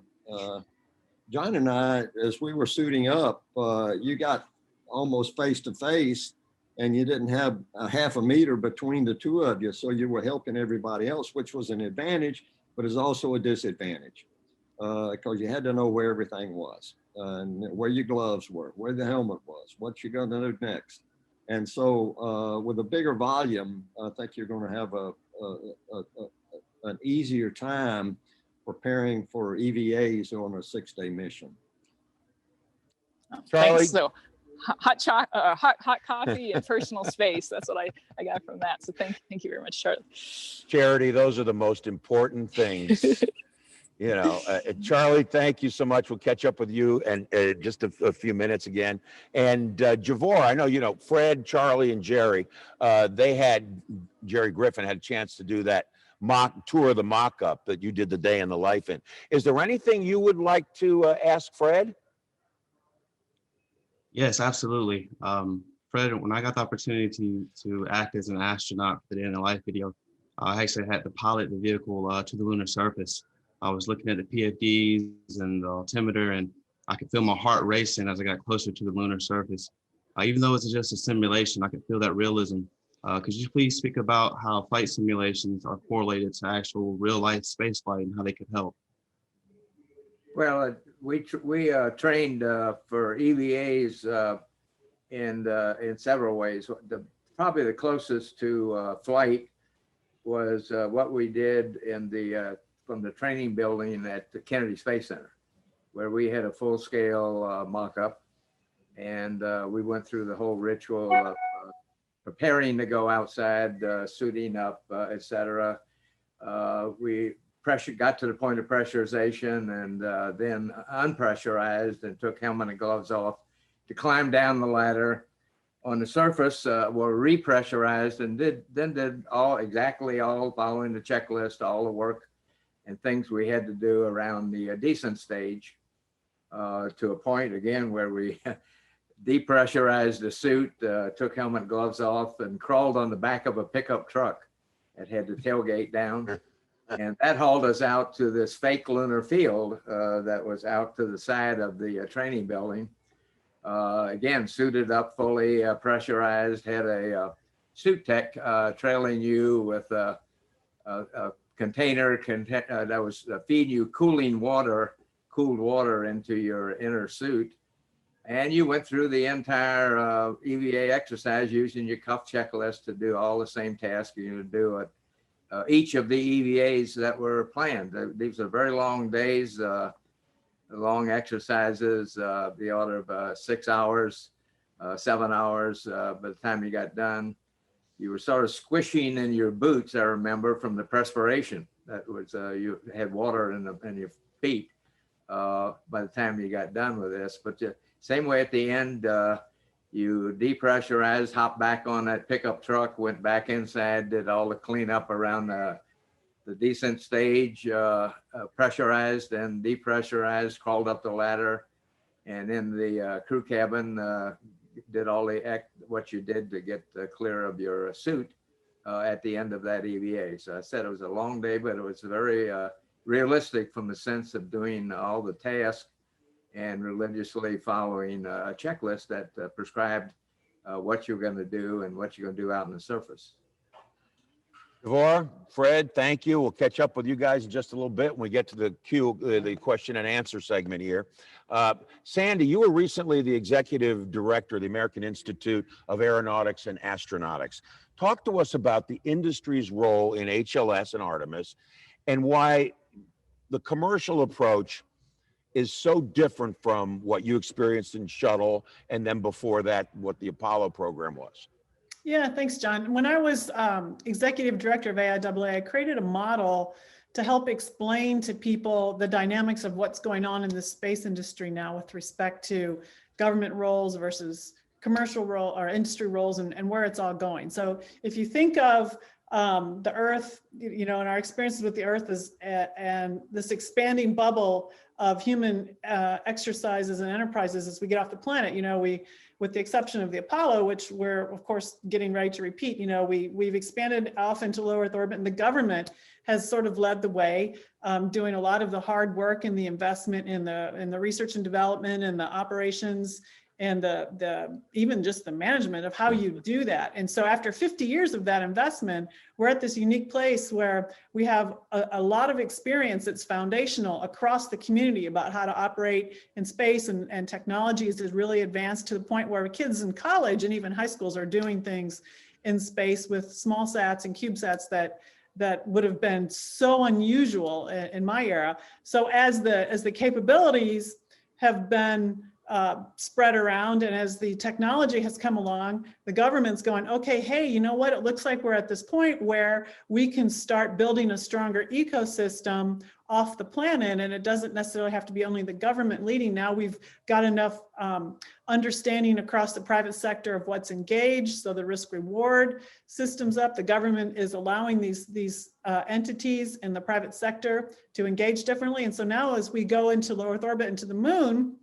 John and I, as we were suiting up, you got almost face to face and you didn't have a half a meter between the two of you. So you were helping everybody else, which was an advantage, but is also a disadvantage because you had to know where everything was and where your gloves were, where the helmet was, what you're going to do next. And so with a bigger volume, I think you're going to have an easier time preparing for EVAs on a 6-day mission. Charlie? Thanks. So hot coffee and personal space. That's what I got from that. So thank you very much, Charlie. Charity, those are the most important things. You know, Charlie, thank you so much. We'll catch up with you in just a few minutes again. And Javor, I know, you know, Fred, Charlie, and Jerry, Jerry Griffin had a chance to do that mock tour of the mock-up that you did the day in the life in. Is there anything you would like to ask Fred? Yes, absolutely. Fred, when I got the opportunity to act as an astronaut for the End of Life video, I actually had to pilot the vehicle to the lunar surface. I was looking at the PFDs and the altimeter, and I could feel my heart racing as I got closer to the lunar surface. Even though it's just a simulation, I could feel that realism. Could you please speak about how flight simulations are correlated to actual real-life space flight and how they could help? Well, we trained for EVAs in several ways. Probably the closest to flight was what we did in from the training building at the Kennedy Space Center, where we had a full-scale mock-up, and we went through the whole ritual of preparing to go outside, suiting up, etc. We got to the point of pressurization, and then unpressurized and took helmet and gloves off to climb down the ladder. On the surface, were repressurized and did exactly all following the checklist, all the work and things we had to do around the descent stage, to a point again where we depressurized the suit, took helmet and gloves off, and crawled on the back of a pickup truck that had the tailgate down. And that hauled us out to this fake lunar field that was out to the side of the training building. Again, suited up, fully pressurized, had a suit tech trailing you with a container that was feeding you cooled water into your inner suit. And you went through the entire EVA exercise using your cuff checklist to do all the same tasks you're going to do at each of the EVAs that were planned. These are very long days, long exercises, the order of 6 hours, 7 hours. By the time you got done, you were sort of squishing in your boots, I remember, from the perspiration. That was, you had water in your feet by the time you got done with this. But same way at the end, you depressurized, hopped back on that pickup truck, went back inside, did all the cleanup around the descent stage, pressurized and depressurized, crawled up the ladder, and in the crew cabin, did all what you did to get clear of your suit at the end of that EVA. So I said it was a long day, but it was very realistic from the sense of doing all the tasks and religiously following a checklist that prescribed what you're going to do and what you're going to do out on the surface. Devor, Fred, thank you. We'll catch up with you guys in just a little bit when we get to the question and answer segment here. Sandy, you were recently the executive director of the American Institute of Aeronautics and Astronautics. Talk to us about the industry's role in HLS and Artemis and why the commercial approach is so different from what you experienced in shuttle and then before that, what the Apollo program was. Yeah, thanks, John. When I was executive director of AIAA, I created a model to help explain to people the dynamics of what's going on in the space industry now with respect to government roles versus commercial role or industry roles and where it's all going. So if you think of the Earth, and our experiences with the Earth is and this expanding bubble of human exercises and enterprises as we get off the planet, with the exception of the Apollo, which we're of course getting ready to repeat, we've expanded off into low Earth orbit, and the government has sort of led the way, doing a lot of the hard work and the investment in the research and development and the operations and even just the management of how you do that. And so after 50 years of that investment, we're at this unique place where we have a lot of experience that's foundational across the community about how to operate in space, and technologies is really advanced to the point where kids in college and even high schools are doing things in space with small sats and CubeSats that would have been so unusual in my era. So as the capabilities have been spread around, and as the technology has come along, the government's going, okay, hey, you know what? It looks like we're at this point where we can start building a stronger ecosystem off the planet, and it doesn't necessarily have to be only the government leading. Now we've got enough understanding across the private sector of what's engaged, so the risk-reward system's up. The government is allowing these entities in the private sector to engage differently, and so now as we go into low Earth orbit, into the moon,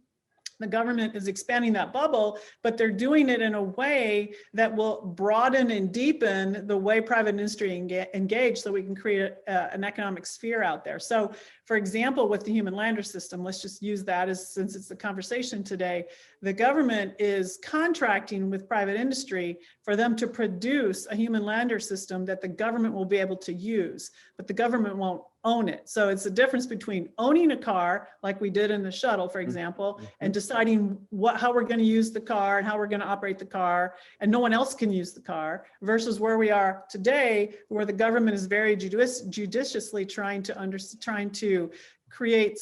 the government is expanding that bubble, but they're doing it in a way that will broaden and deepen the way private industry engage so we can create an economic sphere out there. So for example, with the human lander system, let's just use that as, since it's the conversation today, the government is contracting with private industry for them to produce a human lander system that the government will be able to use, but the government won't own it. So it's the difference between owning a car, like we did in the shuttle, for example, and deciding how we're going to use the car and how we're going to operate the car, and no one else can use the car, versus where we are today, where the government is very judiciously trying to create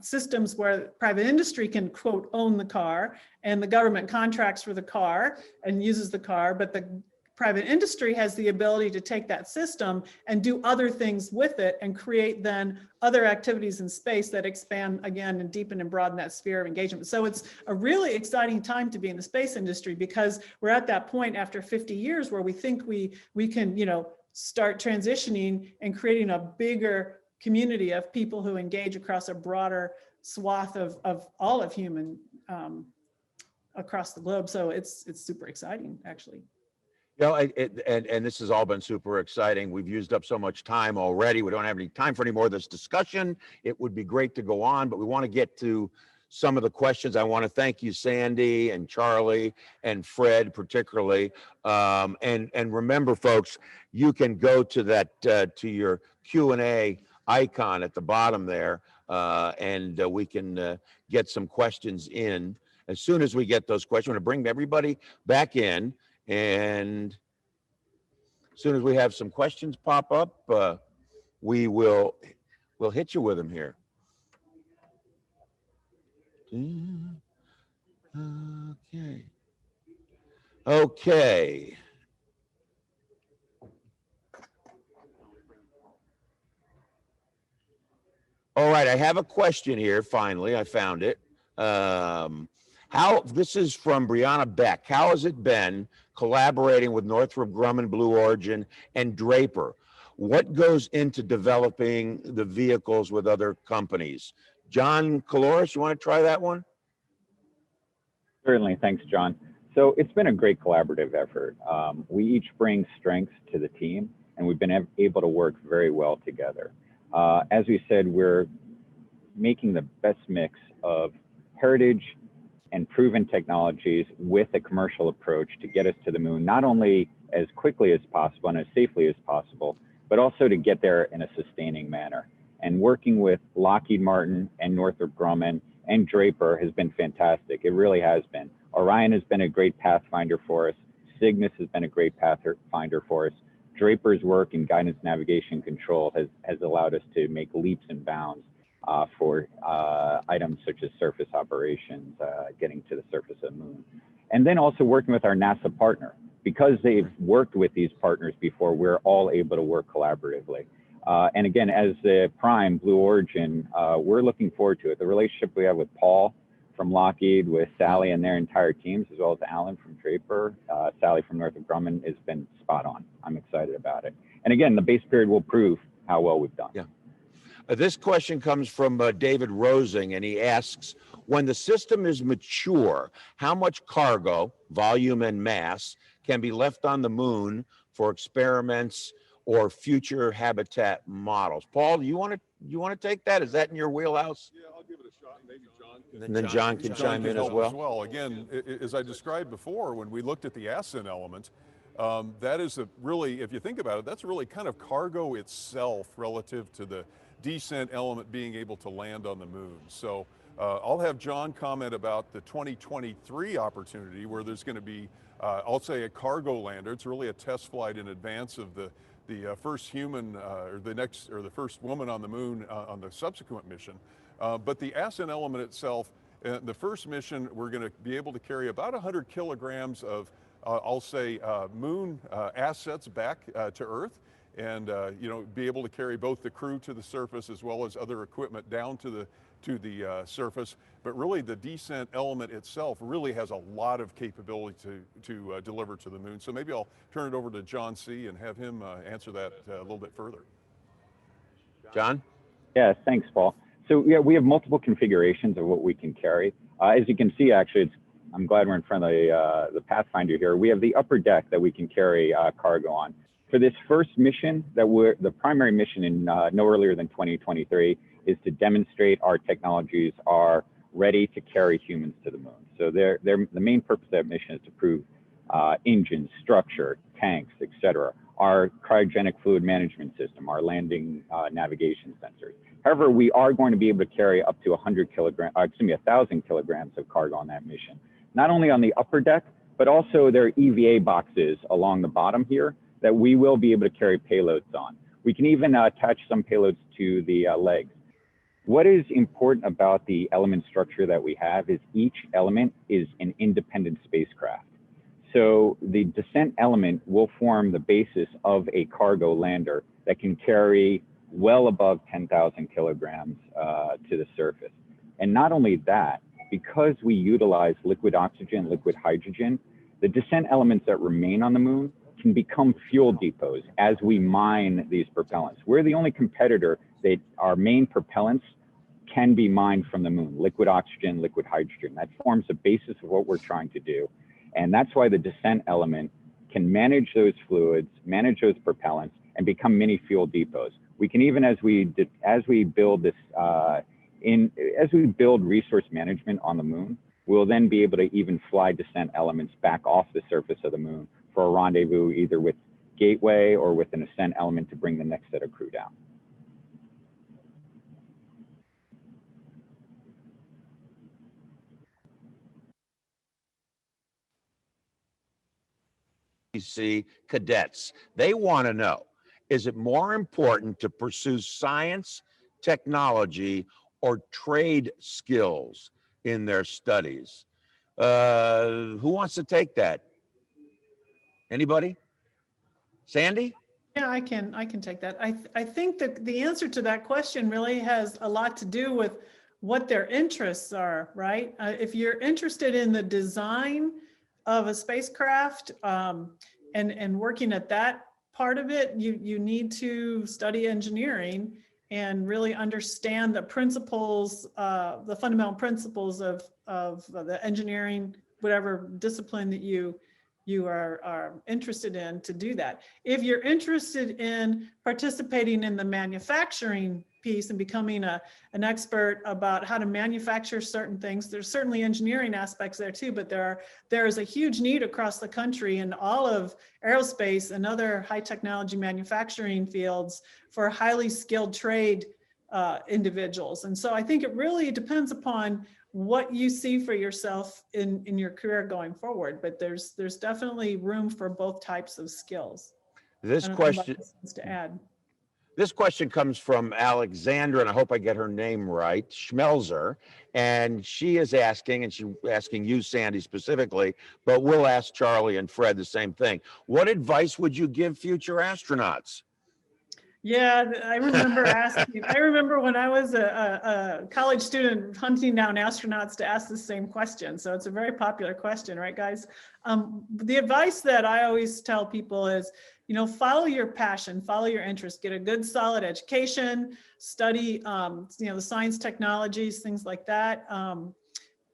systems where private industry can, quote, own the car, and the government contracts for the car and uses the car, but the private industry has the ability to take that system and do other things with it and create then other activities in space that expand again and deepen and broaden that sphere of engagement. So it's a really exciting time to be in the space industry, because we're at that point after 50 years where we think we can, you know, start transitioning and creating a bigger community of people who engage across a broader swath of all of human across the globe. So it's super exciting, actually. You know, and this has all been super exciting. We've used up so much time already. We don't have any time for any more of this discussion. It would be great to go on, but we want to get to some of the questions. I want to thank you, Sandy and Charlie and Fred particularly. And remember, folks, you can go to that to your Q&A icon at the bottom there, and we can get some questions in. As soon as we get those questions, we're going to bring everybody back in. And as soon as we have some questions pop up, we'll hit you with them here. Okay. All right, I have a question here. Finally, I found it. This is from Brianna Beck. How has it been collaborating with Northrop Grumman, Blue Origin, and Draper? What goes into developing the vehicles with other companies? John Caloris, you want to try that one? Certainly, thanks, John. So it's been a great collaborative effort. We each bring strengths to the team, and we've been able to work very well together. As we said, we're making the best mix of heritage and proven technologies with a commercial approach to get us to the moon, not only as quickly as possible and as safely as possible, but also to get there in a sustaining manner. And working with Lockheed Martin and Northrop Grumman and Draper has been fantastic. It really has been. Orion has been a great pathfinder for us. Cygnus has been a great pathfinder for us. Draper's work in guidance, navigation, control has allowed us to make leaps and bounds for items such as surface operations, getting to the surface of the moon. And then also working with our NASA partner. Because they've worked with these partners before, we're all able to work collaboratively. And again, as the prime Blue Origin, we're looking forward to it. The relationship we have with Paul from Lockheed, with Sally and their entire teams, as well as Alan from Draper, Sally from Northrop Grumman, has been spot on. I'm excited about it. And again, the base period will prove how well we've done. Yeah. This question comes from David Rosing, and he asks, when the system is mature, how much cargo, volume and mass, can be left on the moon for experiments or future habitat models? Paul, do you want to take that? Is that in your wheelhouse? Yeah, I'll give it a shot. Maybe John can. And then John can chime in as well. Again, as I described before, when we looked at the ascent element, that is really, if you think about it, that's really kind of cargo itself relative to the descent element being able to land on the moon. So I'll have John comment about the 2023 opportunity where there's going to be, I'll say, a cargo lander. It's really a test flight in advance of the first human or the first woman on the moon on the subsequent mission. But the ascent element itself, the first mission, we're going to be able to carry about 100 kilograms of, I'll say, moon assets back to Earth. And be able to carry both the crew to the surface as well as other equipment down to the surface. But really, the descent element itself really has a lot of capability to deliver to the moon. So maybe I'll turn it over to John C. and have him answer that a little bit further. John? Yeah, thanks, Paul. So yeah, we have multiple configurations of what we can carry. As you can see, actually, I'm glad we're in front of the Pathfinder here. We have the upper deck that we can carry cargo on. For this first mission, the primary mission in no earlier than 2023 is to demonstrate our technologies are ready to carry humans to the moon. So the main purpose of that mission is to prove engines, structure, tanks, etc. Our cryogenic fluid management system, our landing navigation sensors. However, we are going to be able to carry up to 1,000 kilograms of cargo on that mission. Not only on the upper deck, but also there are EVA boxes along the bottom here that we will be able to carry payloads on. We can even attach some payloads to the legs. What is important about the element structure that we have is each element is an independent spacecraft. So the descent element will form the basis of a cargo lander that can carry well above 10,000 kilograms to the surface. And not only that, because we utilize liquid oxygen, liquid hydrogen, the descent elements that remain on the moon can become fuel depots as we mine these propellants. We're the only competitor that our main propellants can be mined from the moon, liquid oxygen, liquid hydrogen. That forms the basis of what we're trying to do. And that's why the descent element can manage those fluids, manage those propellants, and become mini fuel depots. We can even, as we build this, as we build resource management on the moon, we'll then be able to even fly descent elements back off the surface of the moon for a rendezvous either with Gateway or with an ascent element to bring the next set of crew down. See cadets. They want to know, is it more important to pursue science, technology, or trade skills in their studies? Who wants to take that? Anybody? Sandy? Yeah, I can take that. I think that the answer to that question really has a lot to do with what their interests are, right? If you're interested in the design of a spacecraft and working at that part of it, you need to study engineering and really understand the principles, the fundamental principles of the engineering, whatever discipline that you are interested in to do that. If you're interested in participating in the manufacturing piece and becoming an expert about how to manufacture certain things, there's certainly engineering aspects there too, but there is a huge need across the country in all of aerospace and other high technology manufacturing fields for highly skilled trade individuals. And so I think it really depends upon what you see for yourself in your career going forward, but there's definitely room for both types of skills. This question to add. This question comes from Alexandra, and I hope I get her name right, Schmelzer, and she is asking, and she's asking you, Sandy, specifically, but we'll ask Charlie and Fred the same thing. What advice would you give future astronauts? Yeah, I remember asking, I remember when I was a college student hunting down astronauts to ask the same question. So it's a very popular question, right, guys? The advice that I always tell people is, follow your passion, follow your interest, get a good solid education, study, the science technologies, things like that.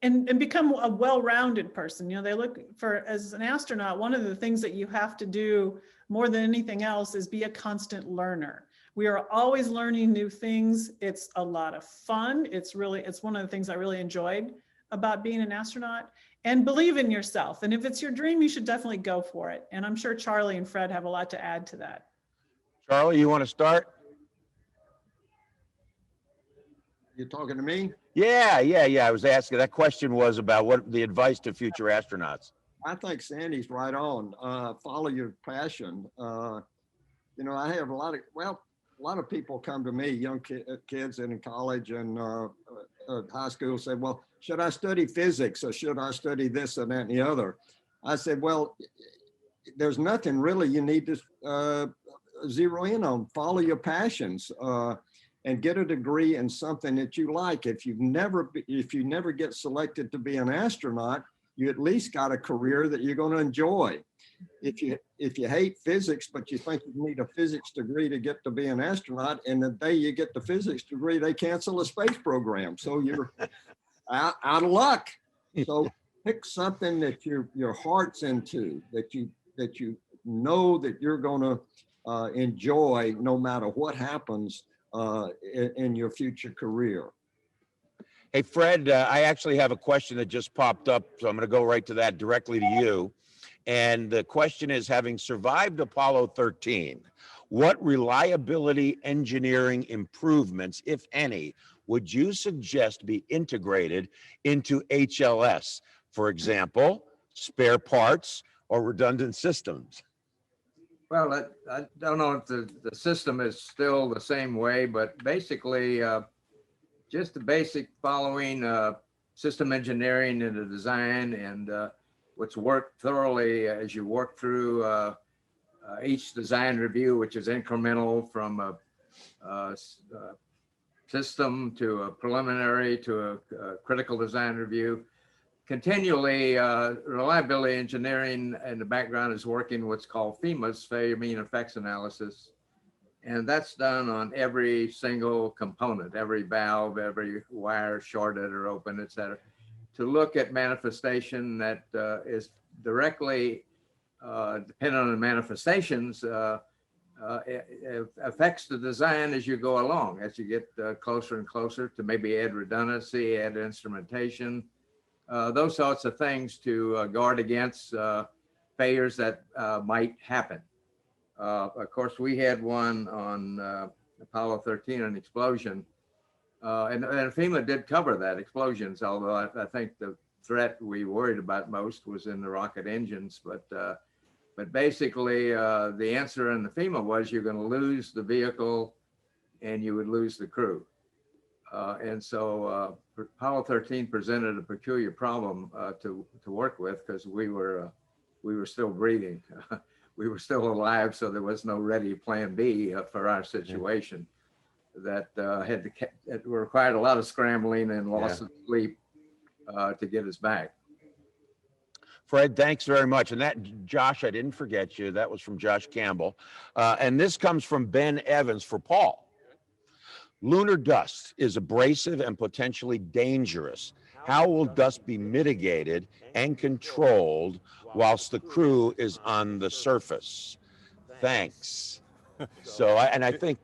And become a well-rounded person. They look for, as an astronaut, one of the things that you have to do more than anything else is be a constant learner. We are always learning new things. It's a lot of fun. It's one of the things I really enjoyed about being an astronaut. And believe in yourself. And if it's your dream, you should definitely go for it. And I'm sure Charlie and Fred have a lot to add to that. Charlie, you want to start? You talking to me? Yeah. I was asking, that question was about what the advice to future astronauts. I think Sandy's right on. Follow your passion. I have a lot of people come to me, young kids in college and high school, say, well, should I study physics or should I study this and that and the other? I said, well, there's nothing really you need to zero in on. Follow your passions and get a degree in something that you like. If you never get selected to be an astronaut, you at least got a career that you're going to enjoy. If you hate physics, but you think you need a physics degree to get to be an astronaut, and the day you get the physics degree, they cancel the space program. So out of luck. So pick something that your heart's into, that you know that you're going to enjoy no matter what happens in your future career. Hey, Fred, I actually have a question that just popped up, so I'm going to go right to that directly to you. And the question is, having survived Apollo 13, what reliability engineering improvements, if any, would you suggest be integrated into HLS? For example, spare parts or redundant systems? Well, I don't know if the system is still the same way, but basically just the basic following system engineering and the design and what's worked thoroughly as you work through each design review, which is incremental from a system to a preliminary to a critical design review. Continually, reliability engineering in the background is working what's called FEMA's failure mean effects analysis. And that's done on every single component, every valve, every wire shorted or open, et cetera, to look at manifestation that is directly dependent on the manifestations, it affects the design as you go along, as you get closer and closer to maybe add redundancy, add instrumentation, those sorts of things to guard against failures that might happen. Of course, we had one on Apollo 13, an explosion, and FEMA did cover that, explosions, although I think the threat we worried about most was in the rocket engines. But basically, the answer in the FEMA was you're going to lose the vehicle and you would lose the crew. And so Apollo 13 presented a peculiar problem to work with because we were still breathing. We were still alive, so there was no ready plan B for our situation. That it required a lot of scrambling and loss of sleep to get us back. Fred, thanks very much. And that, Josh, I didn't forget you. That was from Josh Campbell. And this comes from Ben Evans for Paul. Lunar dust is abrasive and potentially dangerous. How will dust be mitigated and controlled whilst the crew is on the surface? Thanks. So, I think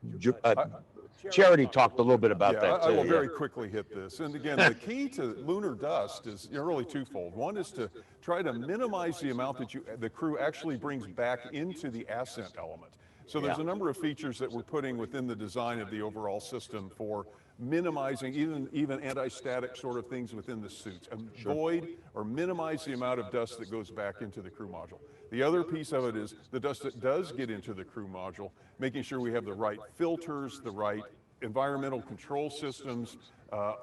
Charity talked a little bit about that too. I will very quickly hit this. And again, the key to lunar dust is really twofold. One is to try to minimize the amount that the crew actually brings back into the ascent element. So there's a number of features that we're putting within the design of the overall system for minimizing even anti-static sort of things within the suits. Avoid or minimize the amount of dust that goes back into the crew module. The other piece of it is the dust that does get into the crew module, making sure we have the right filters, the right environmental control systems,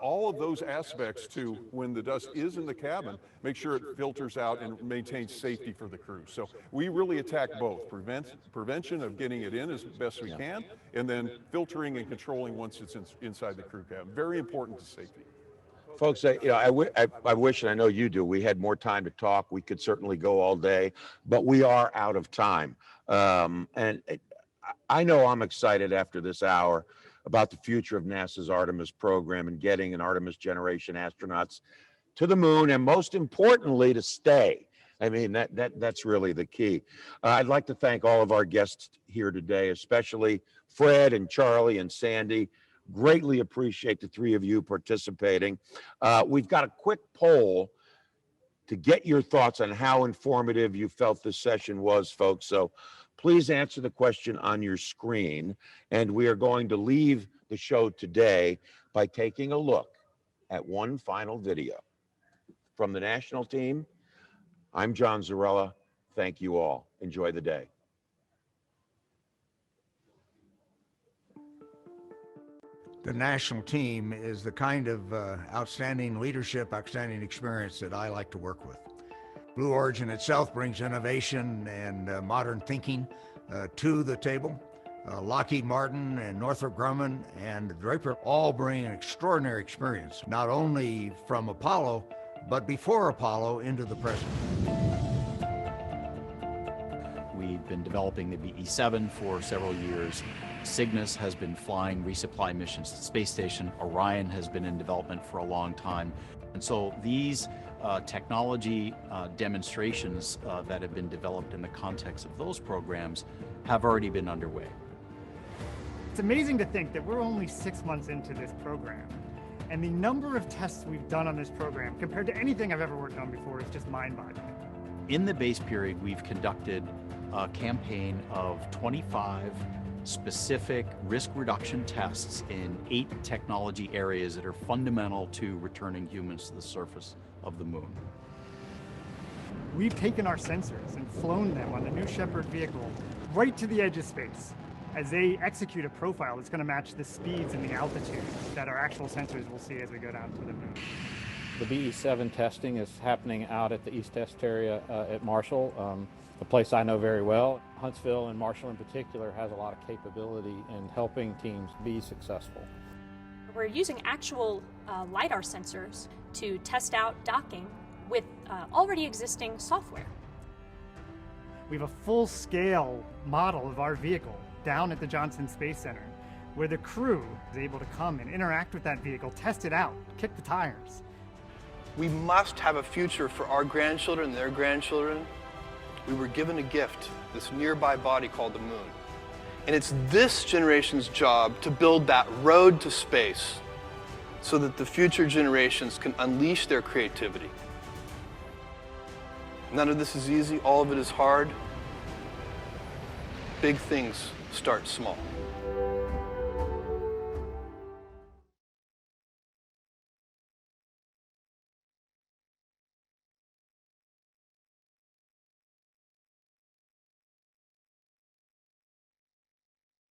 all of those aspects to when the dust is in the cabin, make sure it filters out and maintains safety for the crew. So we really attack both, prevention of getting it in as best we can, and then filtering and controlling once it's inside the crew cabin. Very important to safety. Folks, I wish, and I know you do, we had more time to talk. We could certainly go all day, but we are out of time. And I know I'm excited after this hour about the future of NASA's Artemis program and getting an Artemis generation astronauts to the moon, and most importantly, to stay. I mean, that's really the key. I'd like to thank all of our guests here today, especially Fred and Charlie and Sandy. Greatly appreciate the three of you participating. We've got a quick poll to get your thoughts on how informative you felt this session was, folks. So please answer the question on your screen. And we are going to leave the show today by taking a look at one final video. From the national team, I'm John Zarella. Thank you all. Enjoy the day. The national team is the kind of outstanding leadership, outstanding experience that I like to work with. Blue Origin itself brings innovation and modern thinking to the table. Lockheed Martin and Northrop Grumman and Draper all bring an extraordinary experience, not only from Apollo, but before Apollo into the present. We've been developing the BE-7 for several years. Cygnus has been flying resupply missions to the space station. Orion has been in development for a long time. And so these technology demonstrations that have been developed in the context of those programs have already been underway. It's amazing to think that we're only 6 months into this program, and the number of tests we've done on this program compared to anything I've ever worked on before is just mind-boggling. In the base period, we've conducted a campaign of 25 specific risk reduction tests in 8 technology areas that are fundamental to returning humans to the surface of the moon. We've taken our sensors and flown them on the new Shepard vehicle right to the edge of space as they execute a profile that's going to match the speeds and the altitude that our actual sensors will see as we go down to the moon. The BE-7 testing is happening out at the East Test area at Marshall, a place I know very well. Huntsville and Marshall in particular has a lot of capability in helping teams be successful. We're using actual LiDAR sensors to test out docking with already existing software. We have a full-scale model of our vehicle down at the Johnson Space Center, where the crew is able to come and interact with that vehicle, test it out, kick the tires. We must have a future for our grandchildren and their grandchildren. We were given a gift, this nearby body called the moon. And it's this generation's job to build that road to space so that the future generations can unleash their creativity. None of this is easy, all of it is hard. Big things start small.